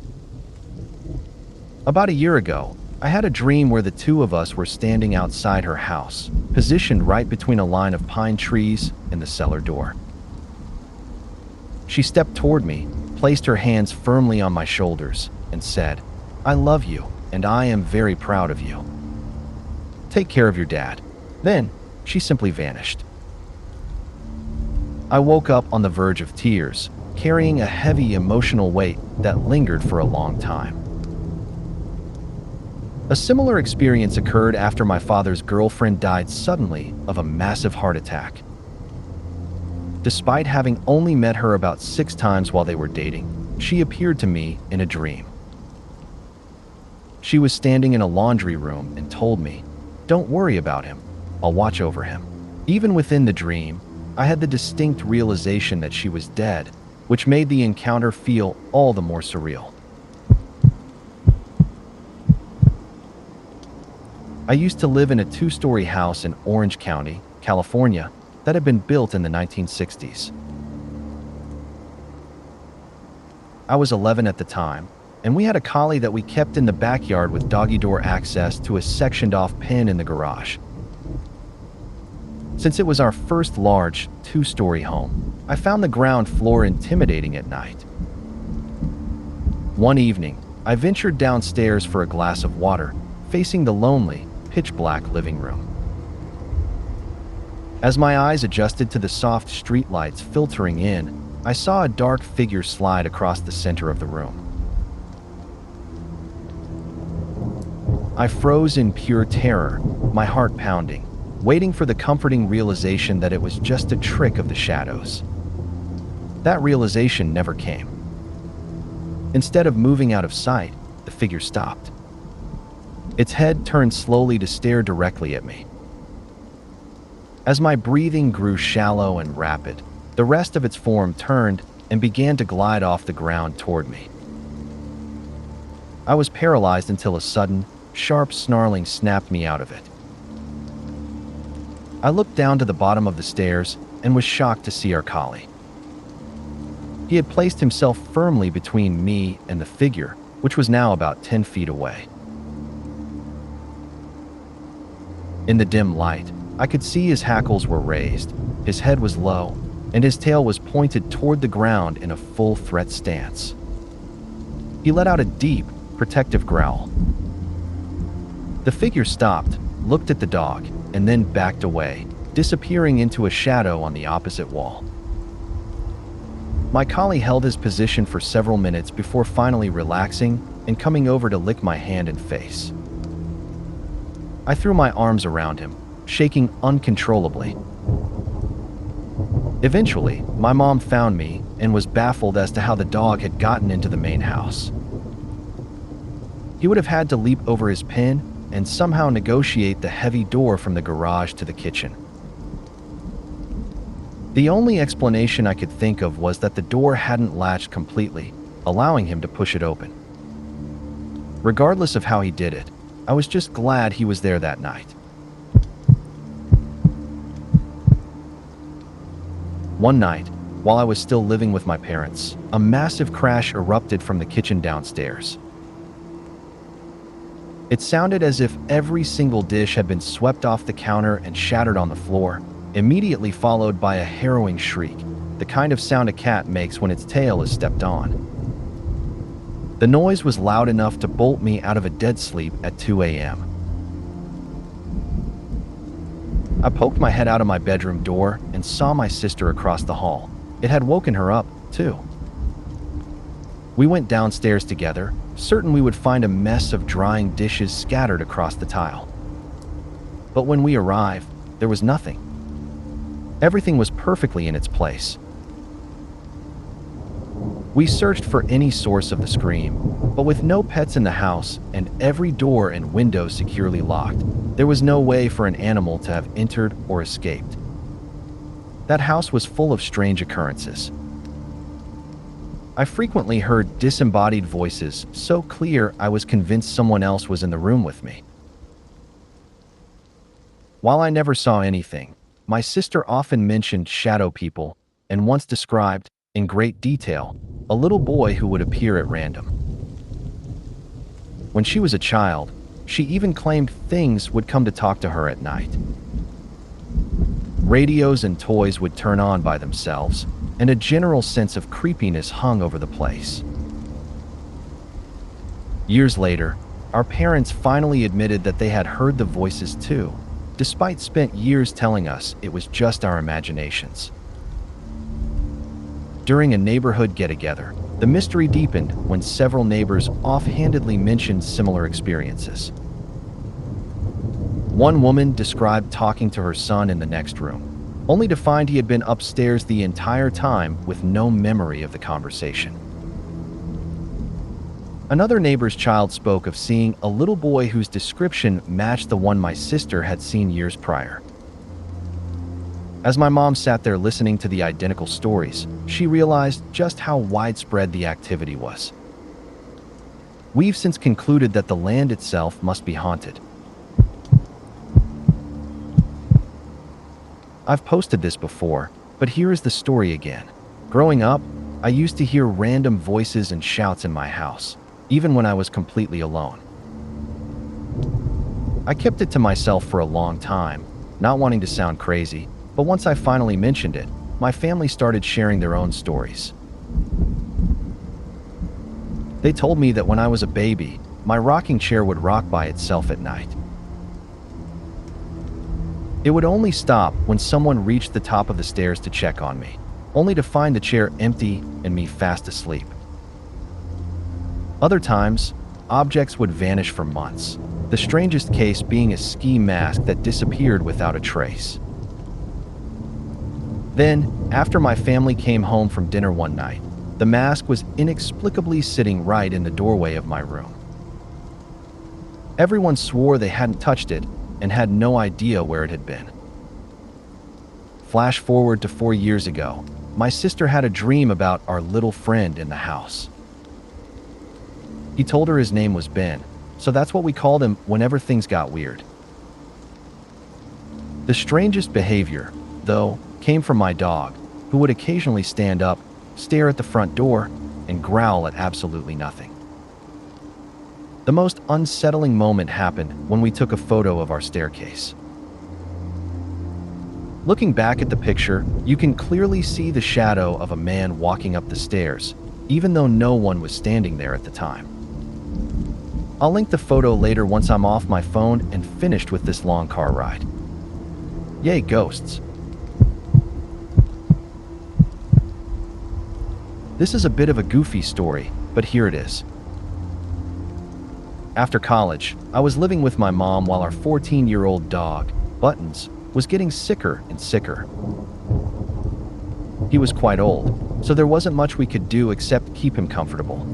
About a year ago, I had a dream where the two of us were standing outside her house, positioned right between a line of pine trees and the cellar door. She stepped toward me, placed her hands firmly on my shoulders, and said, "I love you, and I am very proud of you. Take care of your dad." Then, she simply vanished. I woke up on the verge of tears, carrying a heavy emotional weight that lingered for a long time. A similar experience occurred after my father's girlfriend died suddenly of a massive heart attack. Despite having only met her about 6 times while they were dating, she appeared to me in a dream. She was standing in a laundry room and told me, "Don't worry about him, I'll watch over him." Even within the dream, I had the distinct realization that she was dead, which made the encounter feel all the more surreal. I used to live in a 2-story house in Orange County, California, that had been built in the 1960s. I was 11 at the time, and we had a collie that we kept in the backyard with doggy door access to a sectioned-off pen in the garage. Since it was our first large, 2-story home, I found the ground floor intimidating at night. One evening, I ventured downstairs for a glass of water, facing the lonely, pitch-black living room. As my eyes adjusted to the soft streetlights filtering in, I saw a dark figure slide across the center of the room. I froze in pure terror, my heart pounding, waiting for the comforting realization that it was just a trick of the shadows. That realization never came. Instead of moving out of sight, the figure stopped. Its head turned slowly to stare directly at me. As my breathing grew shallow and rapid, the rest of its form turned and began to glide off the ground toward me. I was paralyzed until a sudden, sharp snarling snapped me out of it. I looked down to the bottom of the stairs and was shocked to see our collie. He had placed himself firmly between me and the figure, which was now about 10 feet away. In the dim light, I could see his hackles were raised, his head was low, and his tail was pointed toward the ground in a full threat stance. He let out a deep, protective growl. The figure stopped, looked at the dog, and then backed away, disappearing into a shadow on the opposite wall. My collie held his position for several minutes before finally relaxing and coming over to lick my hand and face. I threw my arms around him, shaking uncontrollably. Eventually, my mom found me and was baffled as to how the dog had gotten into the main house. He would have had to leap over his pen and somehow negotiate the heavy door from the garage to the kitchen. The only explanation I could think of was that the door hadn't latched completely, allowing him to push it open. Regardless of how he did it, I was just glad he was there that night. One night, while I was still living with my parents, a massive crash erupted from the kitchen downstairs. It sounded as if every single dish had been swept off the counter and shattered on the floor, immediately followed by a harrowing shriek, the kind of sound a cat makes when its tail is stepped on. The noise was loud enough to bolt me out of a dead sleep at 2 a.m. I poked my head out of my bedroom door and saw my sister across the hall. It had woken her up, too. We went downstairs together, certain we would find a mess of drying dishes scattered across the tile. But when we arrived, there was nothing. Everything was perfectly in its place. We searched for any source of the scream, but with no pets in the house and every door and window securely locked, there was no way for an animal to have entered or escaped. That house was full of strange occurrences. I frequently heard disembodied voices so clear I was convinced someone else was in the room with me. While I never saw anything, my sister often mentioned shadow people and once described, in great detail, a little boy who would appear at random. When she was a child, she even claimed things would come to talk to her at night. Radios and toys would turn on by themselves, and a general sense of creepiness hung over the place. Years later, our parents finally admitted that they had heard the voices too, despite spent years telling us it was just our imaginations. During a neighborhood get-together, the mystery deepened when several neighbors offhandedly mentioned similar experiences. One woman described talking to her son in the next room, only to find he had been upstairs the entire time with no memory of the conversation. Another neighbor's child spoke of seeing a little boy whose description matched the one my sister had seen years prior. As my mom sat there listening to the identical stories, she realized just how widespread the activity was. We've since concluded that the land itself must be haunted. I've posted this before, but here is the story again. Growing up, I used to hear random voices and shouts in my house, even when I was completely alone. I kept it to myself for a long time, not wanting to sound crazy, but once I finally mentioned it, my family started sharing their own stories. They told me that when I was a baby, my rocking chair would rock by itself at night. It would only stop when someone reached the top of the stairs to check on me, only to find the chair empty and me fast asleep. Other times, objects would vanish for months, the strangest case being a ski mask that disappeared without a trace. Then, after my family came home from dinner one night, the mask was inexplicably sitting right in the doorway of my room. Everyone swore they hadn't touched it and had no idea where it had been. Flash forward to 4 years ago, my sister had a dream about our little friend in the house. He told her his name was Ben, so that's what we called him whenever things got weird. The strangest behavior, though, came from my dog, who would occasionally stand up, stare at the front door, and growl at absolutely nothing. The most unsettling moment happened when we took a photo of our staircase. Looking back at the picture, you can clearly see the shadow of a man walking up the stairs, even though no one was standing there at the time. I'll link the photo later once I'm off my phone and finished with this long car ride. Yay, ghosts! This is a bit of a goofy story, but here it is. After college, I was living with my mom while our 14-year-old dog, Buttons, was getting sicker and sicker. He was quite old, so there wasn't much we could do except keep him comfortable.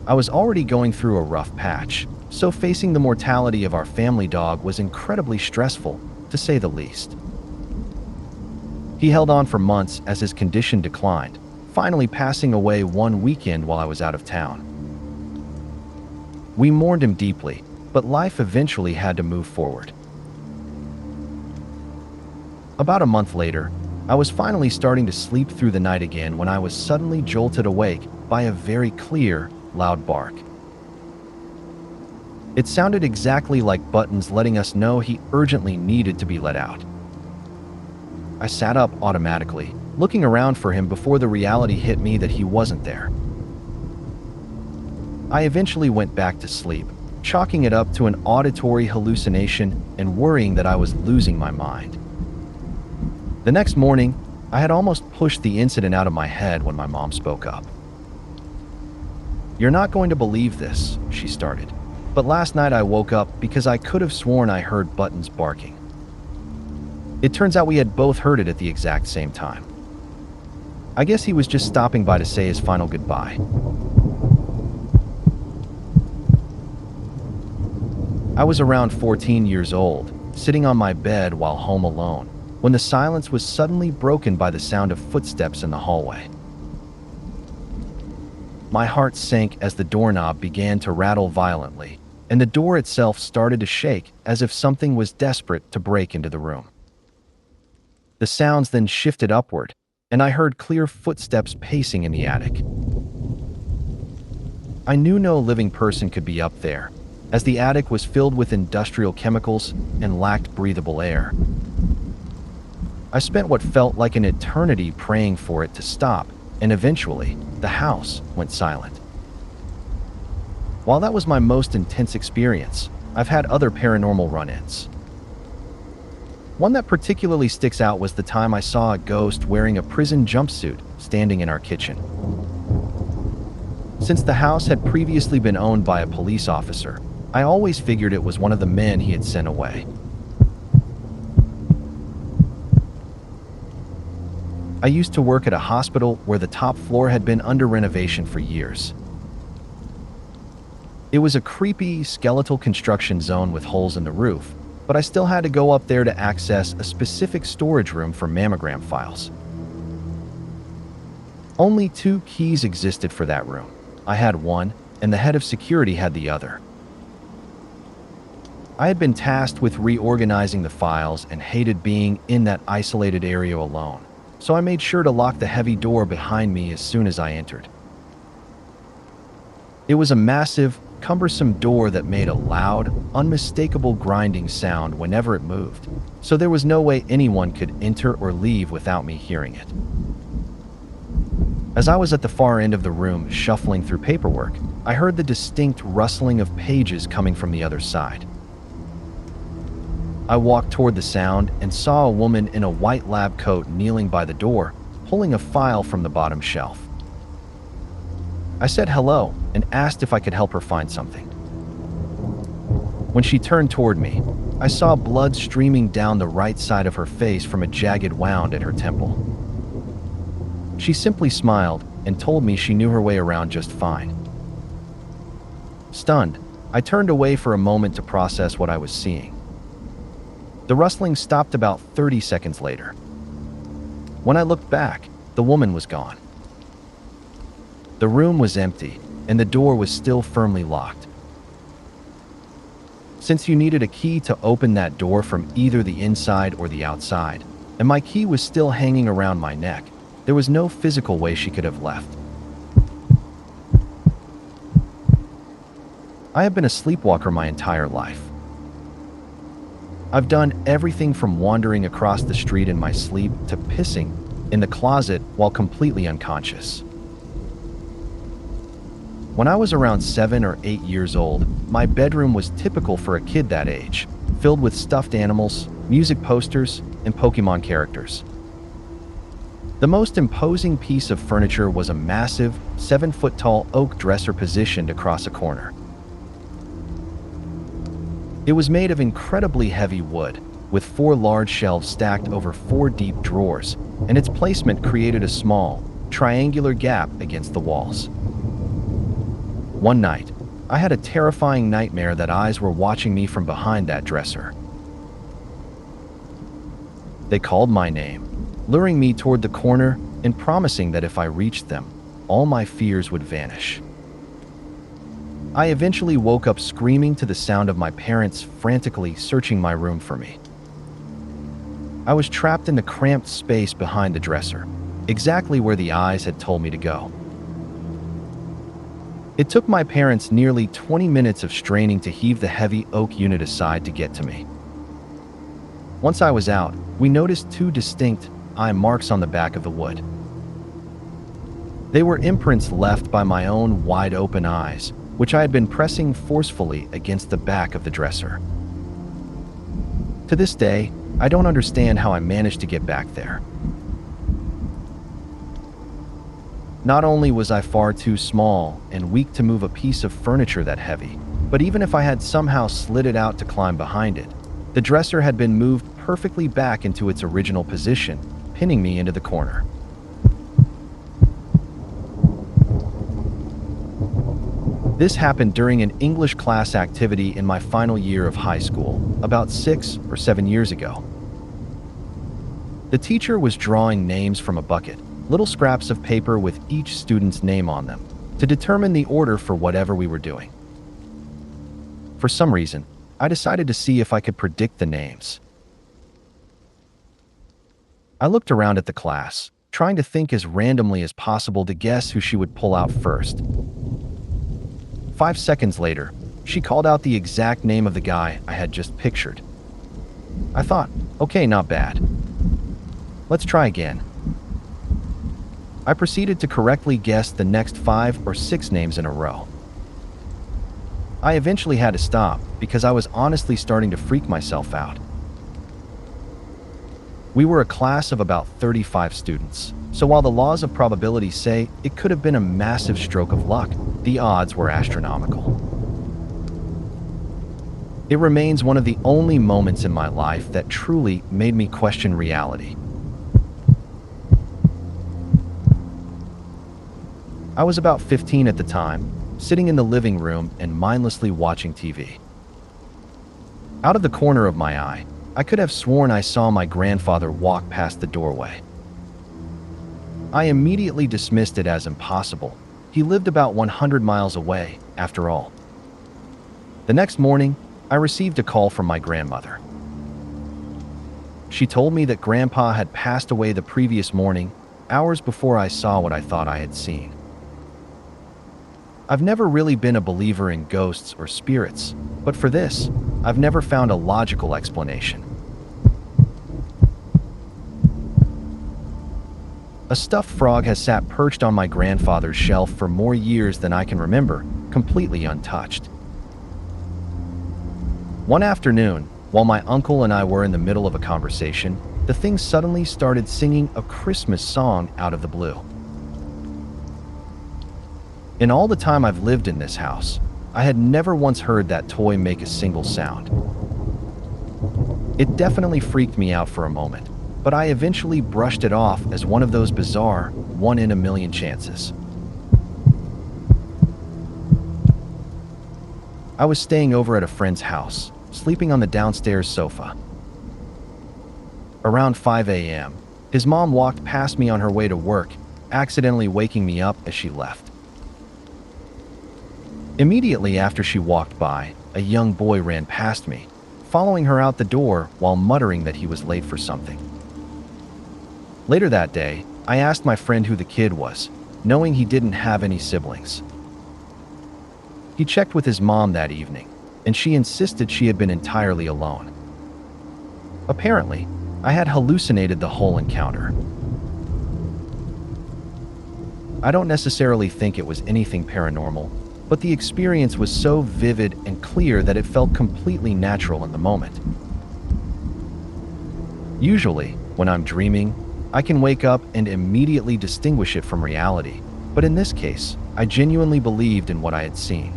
I was already going through a rough patch, so facing the mortality of our family dog was incredibly stressful, to say the least. He held on for months as his condition declined, finally passing away one weekend while I was out of town. We mourned him deeply, but life eventually had to move forward. About a month later, I was finally starting to sleep through the night again when I was suddenly jolted awake by a very clear, loud bark. It sounded exactly like Buttons letting us know he urgently needed to be let out. I sat up automatically, looking around for him before the reality hit me that he wasn't there. I eventually went back to sleep, chalking it up to an auditory hallucination and worrying that I was losing my mind. The next morning, I had almost pushed the incident out of my head when my mom spoke up. "You're not going to believe this," she started, "but last night I woke up because I could have sworn I heard Buttons barking." It turns out we had both heard it at the exact same time. I guess he was just stopping by to say his final goodbye. I was around 14 years old, sitting on my bed while home alone, when the silence was suddenly broken by the sound of footsteps in the hallway. My heart sank as the doorknob began to rattle violently, and the door itself started to shake as if something was desperate to break into the room. The sounds then shifted upward, and I heard clear footsteps pacing in the attic. I knew no living person could be up there, as the attic was filled with industrial chemicals and lacked breathable air. I spent what felt like an eternity praying for it to stop, and eventually, the house went silent. While that was my most intense experience, I've had other paranormal run-ins. One that particularly sticks out was the time I saw a ghost wearing a prison jumpsuit standing in our kitchen. Since the house had previously been owned by a police officer, I always figured it was one of the men he had sent away. I used to work at a hospital where the top floor had been under renovation for years. It was a creepy, skeletal construction zone with holes in the roof, but I still had to go up there to access a specific storage room for mammogram files. Only 2 keys existed for that room. I had one, and the head of security had the other. I had been tasked with reorganizing the files and hated being in that isolated area alone, so I made sure to lock the heavy door behind me as soon as I entered. It was a massive, cumbersome door that made a loud, unmistakable grinding sound whenever it moved, so there was no way anyone could enter or leave without me hearing it. As I was at the far end of the room shuffling through paperwork, I heard the distinct rustling of pages coming from the other side. I walked toward the sound and saw a woman in a white lab coat kneeling by the door, pulling a file from the bottom shelf. I said hello and asked if I could help her find something. When she turned toward me, I saw blood streaming down the right side of her face from a jagged wound at her temple. She simply smiled and told me she knew her way around just fine. Stunned, I turned away for a moment to process what I was seeing. The rustling stopped about 30 seconds later. When I looked back, the woman was gone. The room was empty, and the door was still firmly locked. Since you needed a key to open that door from either the inside or the outside, and my key was still hanging around my neck, there was no physical way she could have left. I have been a sleepwalker my entire life. I've done everything from wandering across the street in my sleep to pissing in the closet while completely unconscious. When I was around 7 or 8 years old, my bedroom was typical for a kid that age, filled with stuffed animals, music posters, and Pokemon characters. The most imposing piece of furniture was a massive, 7-foot-tall oak dresser positioned across a corner. It was made of incredibly heavy wood, with 4 large shelves stacked over 4 deep drawers, and its placement created a small, triangular gap against the walls. One night, I had a terrifying nightmare that eyes were watching me from behind that dresser. They called my name, luring me toward the corner and promising that if I reached them, all my fears would vanish. I eventually woke up screaming to the sound of my parents frantically searching my room for me. I was trapped in the cramped space behind the dresser, exactly where the eyes had told me to go. It took my parents nearly 20 minutes of straining to heave the heavy oak unit aside to get to me. Once I was out, we noticed 2 distinct eye marks on the back of the wood. They were imprints left by my own wide-open eyes, which I had been pressing forcefully against the back of the dresser. To this day, I don't understand how I managed to get back there. Not only was I far too small and weak to move a piece of furniture that heavy, but even if I had somehow slid it out to climb behind it, the dresser had been moved perfectly back into its original position, pinning me into the corner. This happened during an English class activity in my final year of high school, about 6 or 7 years ago. The teacher was drawing names from a bucket, little scraps of paper with each student's name on them, to determine the order for whatever we were doing. For some reason, I decided to see if I could predict the names. I looked around at the class, trying to think as randomly as possible to guess who she would pull out first. 5 seconds later, she called out the exact name of the guy I had just pictured. I thought, okay, not bad. Let's try again. I proceeded to correctly guess the next 5 or 6 names in a row. I eventually had to stop because I was honestly starting to freak myself out. We were a class of about 35 students, so while the laws of probability say it could have been a massive stroke of luck, the odds were astronomical. It remains one of the only moments in my life that truly made me question reality. I was about 15 at the time, sitting in the living room and mindlessly watching TV. Out of the corner of my eye, I could have sworn I saw my grandfather walk past the doorway. I immediately dismissed it as impossible. He lived about 100 miles away, after all. The next morning, I received a call from my grandmother. She told me that Grandpa had passed away the previous morning, hours before I saw what I thought I had seen. I've never really been a believer in ghosts or spirits, but for this, I've never found a logical explanation. A stuffed frog has sat perched on my grandfather's shelf for more years than I can remember, completely untouched. One afternoon, while my uncle and I were in the middle of a conversation, the thing suddenly started singing a Christmas song out of the blue. In all the time I've lived in this house, I had never once heard that toy make a single sound. It definitely freaked me out for a moment, but I eventually brushed it off as one of those bizarre, one-in-a-million chances. I was staying over at a friend's house, sleeping on the downstairs sofa. Around 5 a.m., his mom walked past me on her way to work, accidentally waking me up as she left. Immediately after she walked by, a young boy ran past me, following her out the door while muttering that he was late for something. Later that day, I asked my friend who the kid was, knowing he didn't have any siblings. He checked with his mom that evening, and she insisted she had been entirely alone. Apparently, I had hallucinated the whole encounter. I don't necessarily think it was anything paranormal, but the experience was so vivid and clear that it felt completely natural in the moment. Usually, when I'm dreaming, I can wake up and immediately distinguish it from reality, but in this case, I genuinely believed in what I had seen.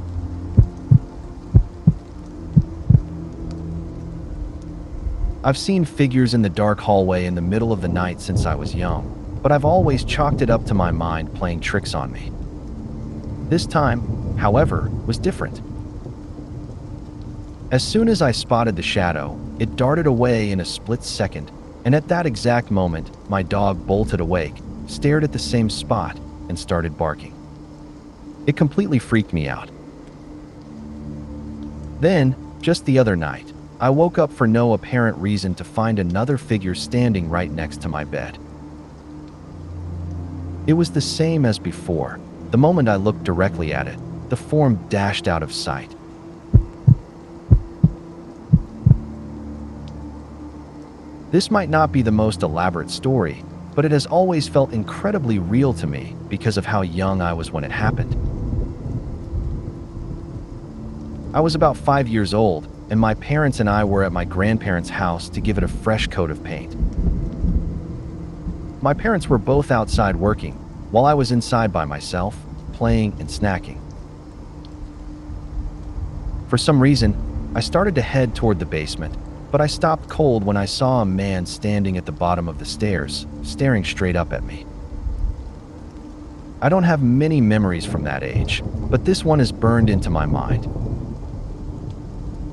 I've seen figures in the dark hallway in the middle of the night since I was young, but I've always chalked it up to my mind playing tricks on me. This time, however, was different. As soon as I spotted the shadow, it darted away in a split second, and at that exact moment, my dog bolted awake, stared at the same spot, and started barking. It completely freaked me out. Then, just the other night, I woke up for no apparent reason to find another figure standing right next to my bed. It was the same as before. The moment I looked directly at it, the form dashed out of sight. This might not be the most elaborate story, but it has always felt incredibly real to me because of how young I was when it happened. I was about 5 years old, and my parents and I were at my grandparents' house to give it a fresh coat of paint. My parents were both outside working, while I was inside by myself, playing and snacking. For some reason, I started to head toward the basement, but I stopped cold when I saw a man standing at the bottom of the stairs, staring straight up at me. I don't have many memories from that age, but this one is burned into my mind.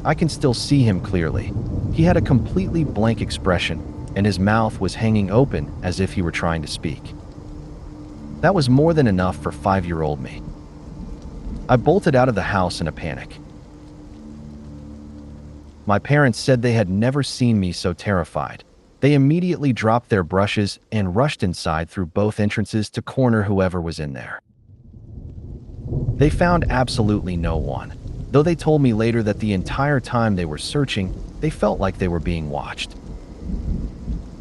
I can still see him clearly. He had a completely blank expression, and his mouth was hanging open as if he were trying to speak. That was more than enough for 5-year-old me. I bolted out of the house in a panic. My parents said they had never seen me so terrified. They immediately dropped their brushes and rushed inside through both entrances to corner whoever was in there. They found absolutely no one, though they told me later that the entire time they were searching, they felt like they were being watched.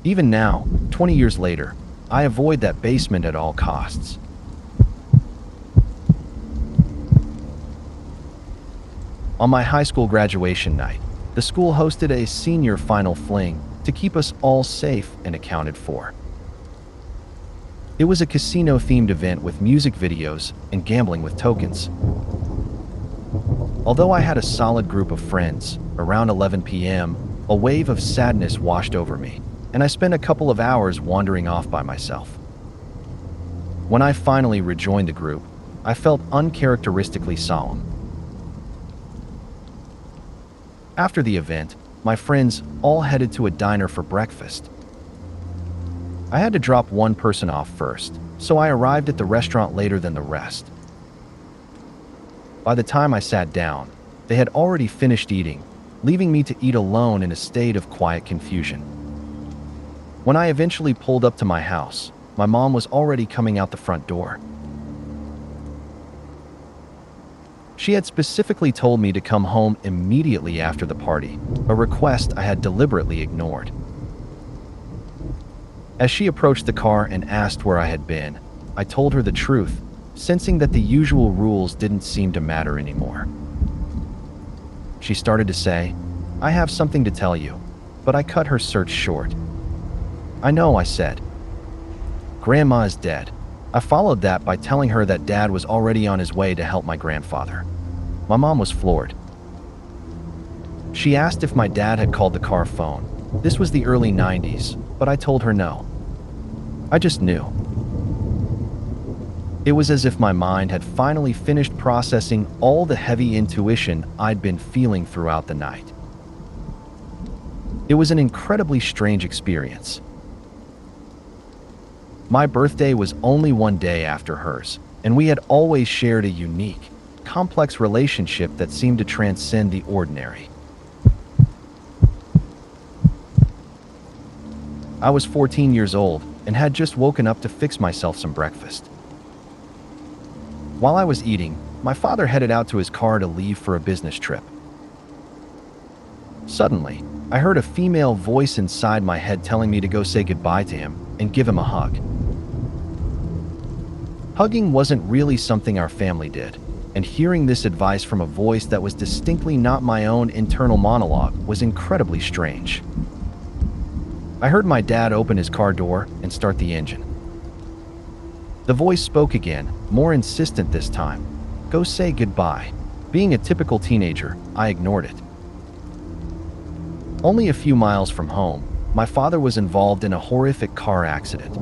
Even now, 20 years later, I avoid that basement at all costs. On my high school graduation night, the school hosted a senior final fling to keep us all safe and accounted for. It was a casino-themed event with music videos and gambling with tokens. Although I had a solid group of friends, around 11 p.m., a wave of sadness washed over me, and I spent a couple of hours wandering off by myself. When I finally rejoined the group, I felt uncharacteristically solemn. After the event, my friends all headed to a diner for breakfast. I had to drop one person off first, so I arrived at the restaurant later than the rest. By the time I sat down, they had already finished eating, leaving me to eat alone in a state of quiet confusion. When I eventually pulled up to my house, my mom was already coming out the front door. She had specifically told me to come home immediately after the party, a request I had deliberately ignored. As she approached the car and asked where I had been, I told her the truth, sensing that the usual rules didn't seem to matter anymore. She started to say, "I have something to tell you," but I cut her search short. "I know," I said. "Grandma is dead." I followed that by telling her that Dad was already on his way to help my grandfather. My mom was floored. She asked if my dad had called the car phone. This was the early 90s, but I told her no. I just knew. It was as if my mind had finally finished processing all the heavy intuition I'd been feeling throughout the night. It was an incredibly strange experience. My birthday was only one day after hers, and we had always shared a unique, complex relationship that seemed to transcend the ordinary. I was 14 years old and had just woken up to fix myself some breakfast. While I was eating, my father headed out to his car to leave for a business trip. Suddenly, I heard a female voice inside my head telling me to go say goodbye to him and give him a hug. Hugging wasn't really something our family did, and hearing this advice from a voice that was distinctly not my own internal monologue was incredibly strange. I heard my dad open his car door and start the engine. The voice spoke again, more insistent this time. "Go say goodbye." Being a typical teenager, I ignored it. Only a few miles from home, my father was involved in a horrific car accident.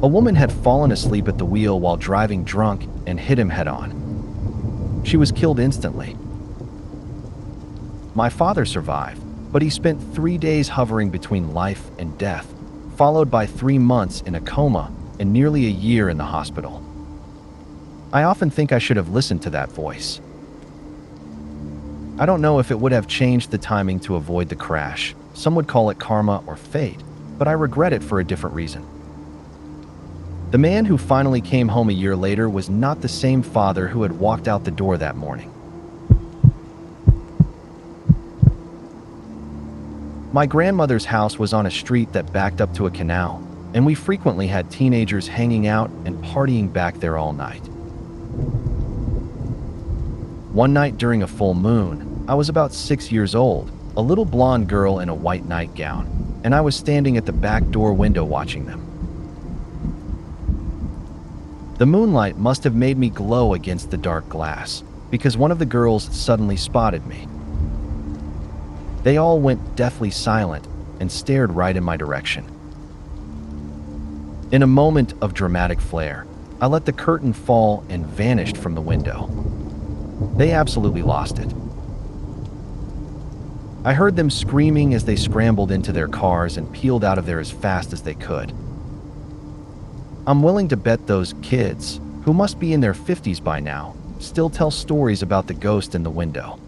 A woman had fallen asleep at the wheel while driving drunk and hit him head-on. She was killed instantly. My father survived, but he spent 3 days hovering between life and death, followed by 3 months in a coma and nearly a year in the hospital. I often think I should have listened to that voice. I don't know if it would have changed the timing to avoid the crash. Some would call it karma or fate, but I regret it for a different reason. The man who finally came home a year later was not the same father who had walked out the door that morning. My grandmother's house was on a street that backed up to a canal, and we frequently had teenagers hanging out and partying back there all night. One night during a full moon, I was about 6 years old, a little blonde girl in a white nightgown, and I was standing at the back door window watching them. The moonlight must have made me glow against the dark glass, because one of the girls suddenly spotted me. They all went deathly silent and stared right in my direction. In a moment of dramatic flair, I let the curtain fall and vanished from the window. They absolutely lost it. I heard them screaming as they scrambled into their cars and peeled out of there as fast as they could. I'm willing to bet those kids, who must be in their 50s by now, still tell stories about the ghost in the window.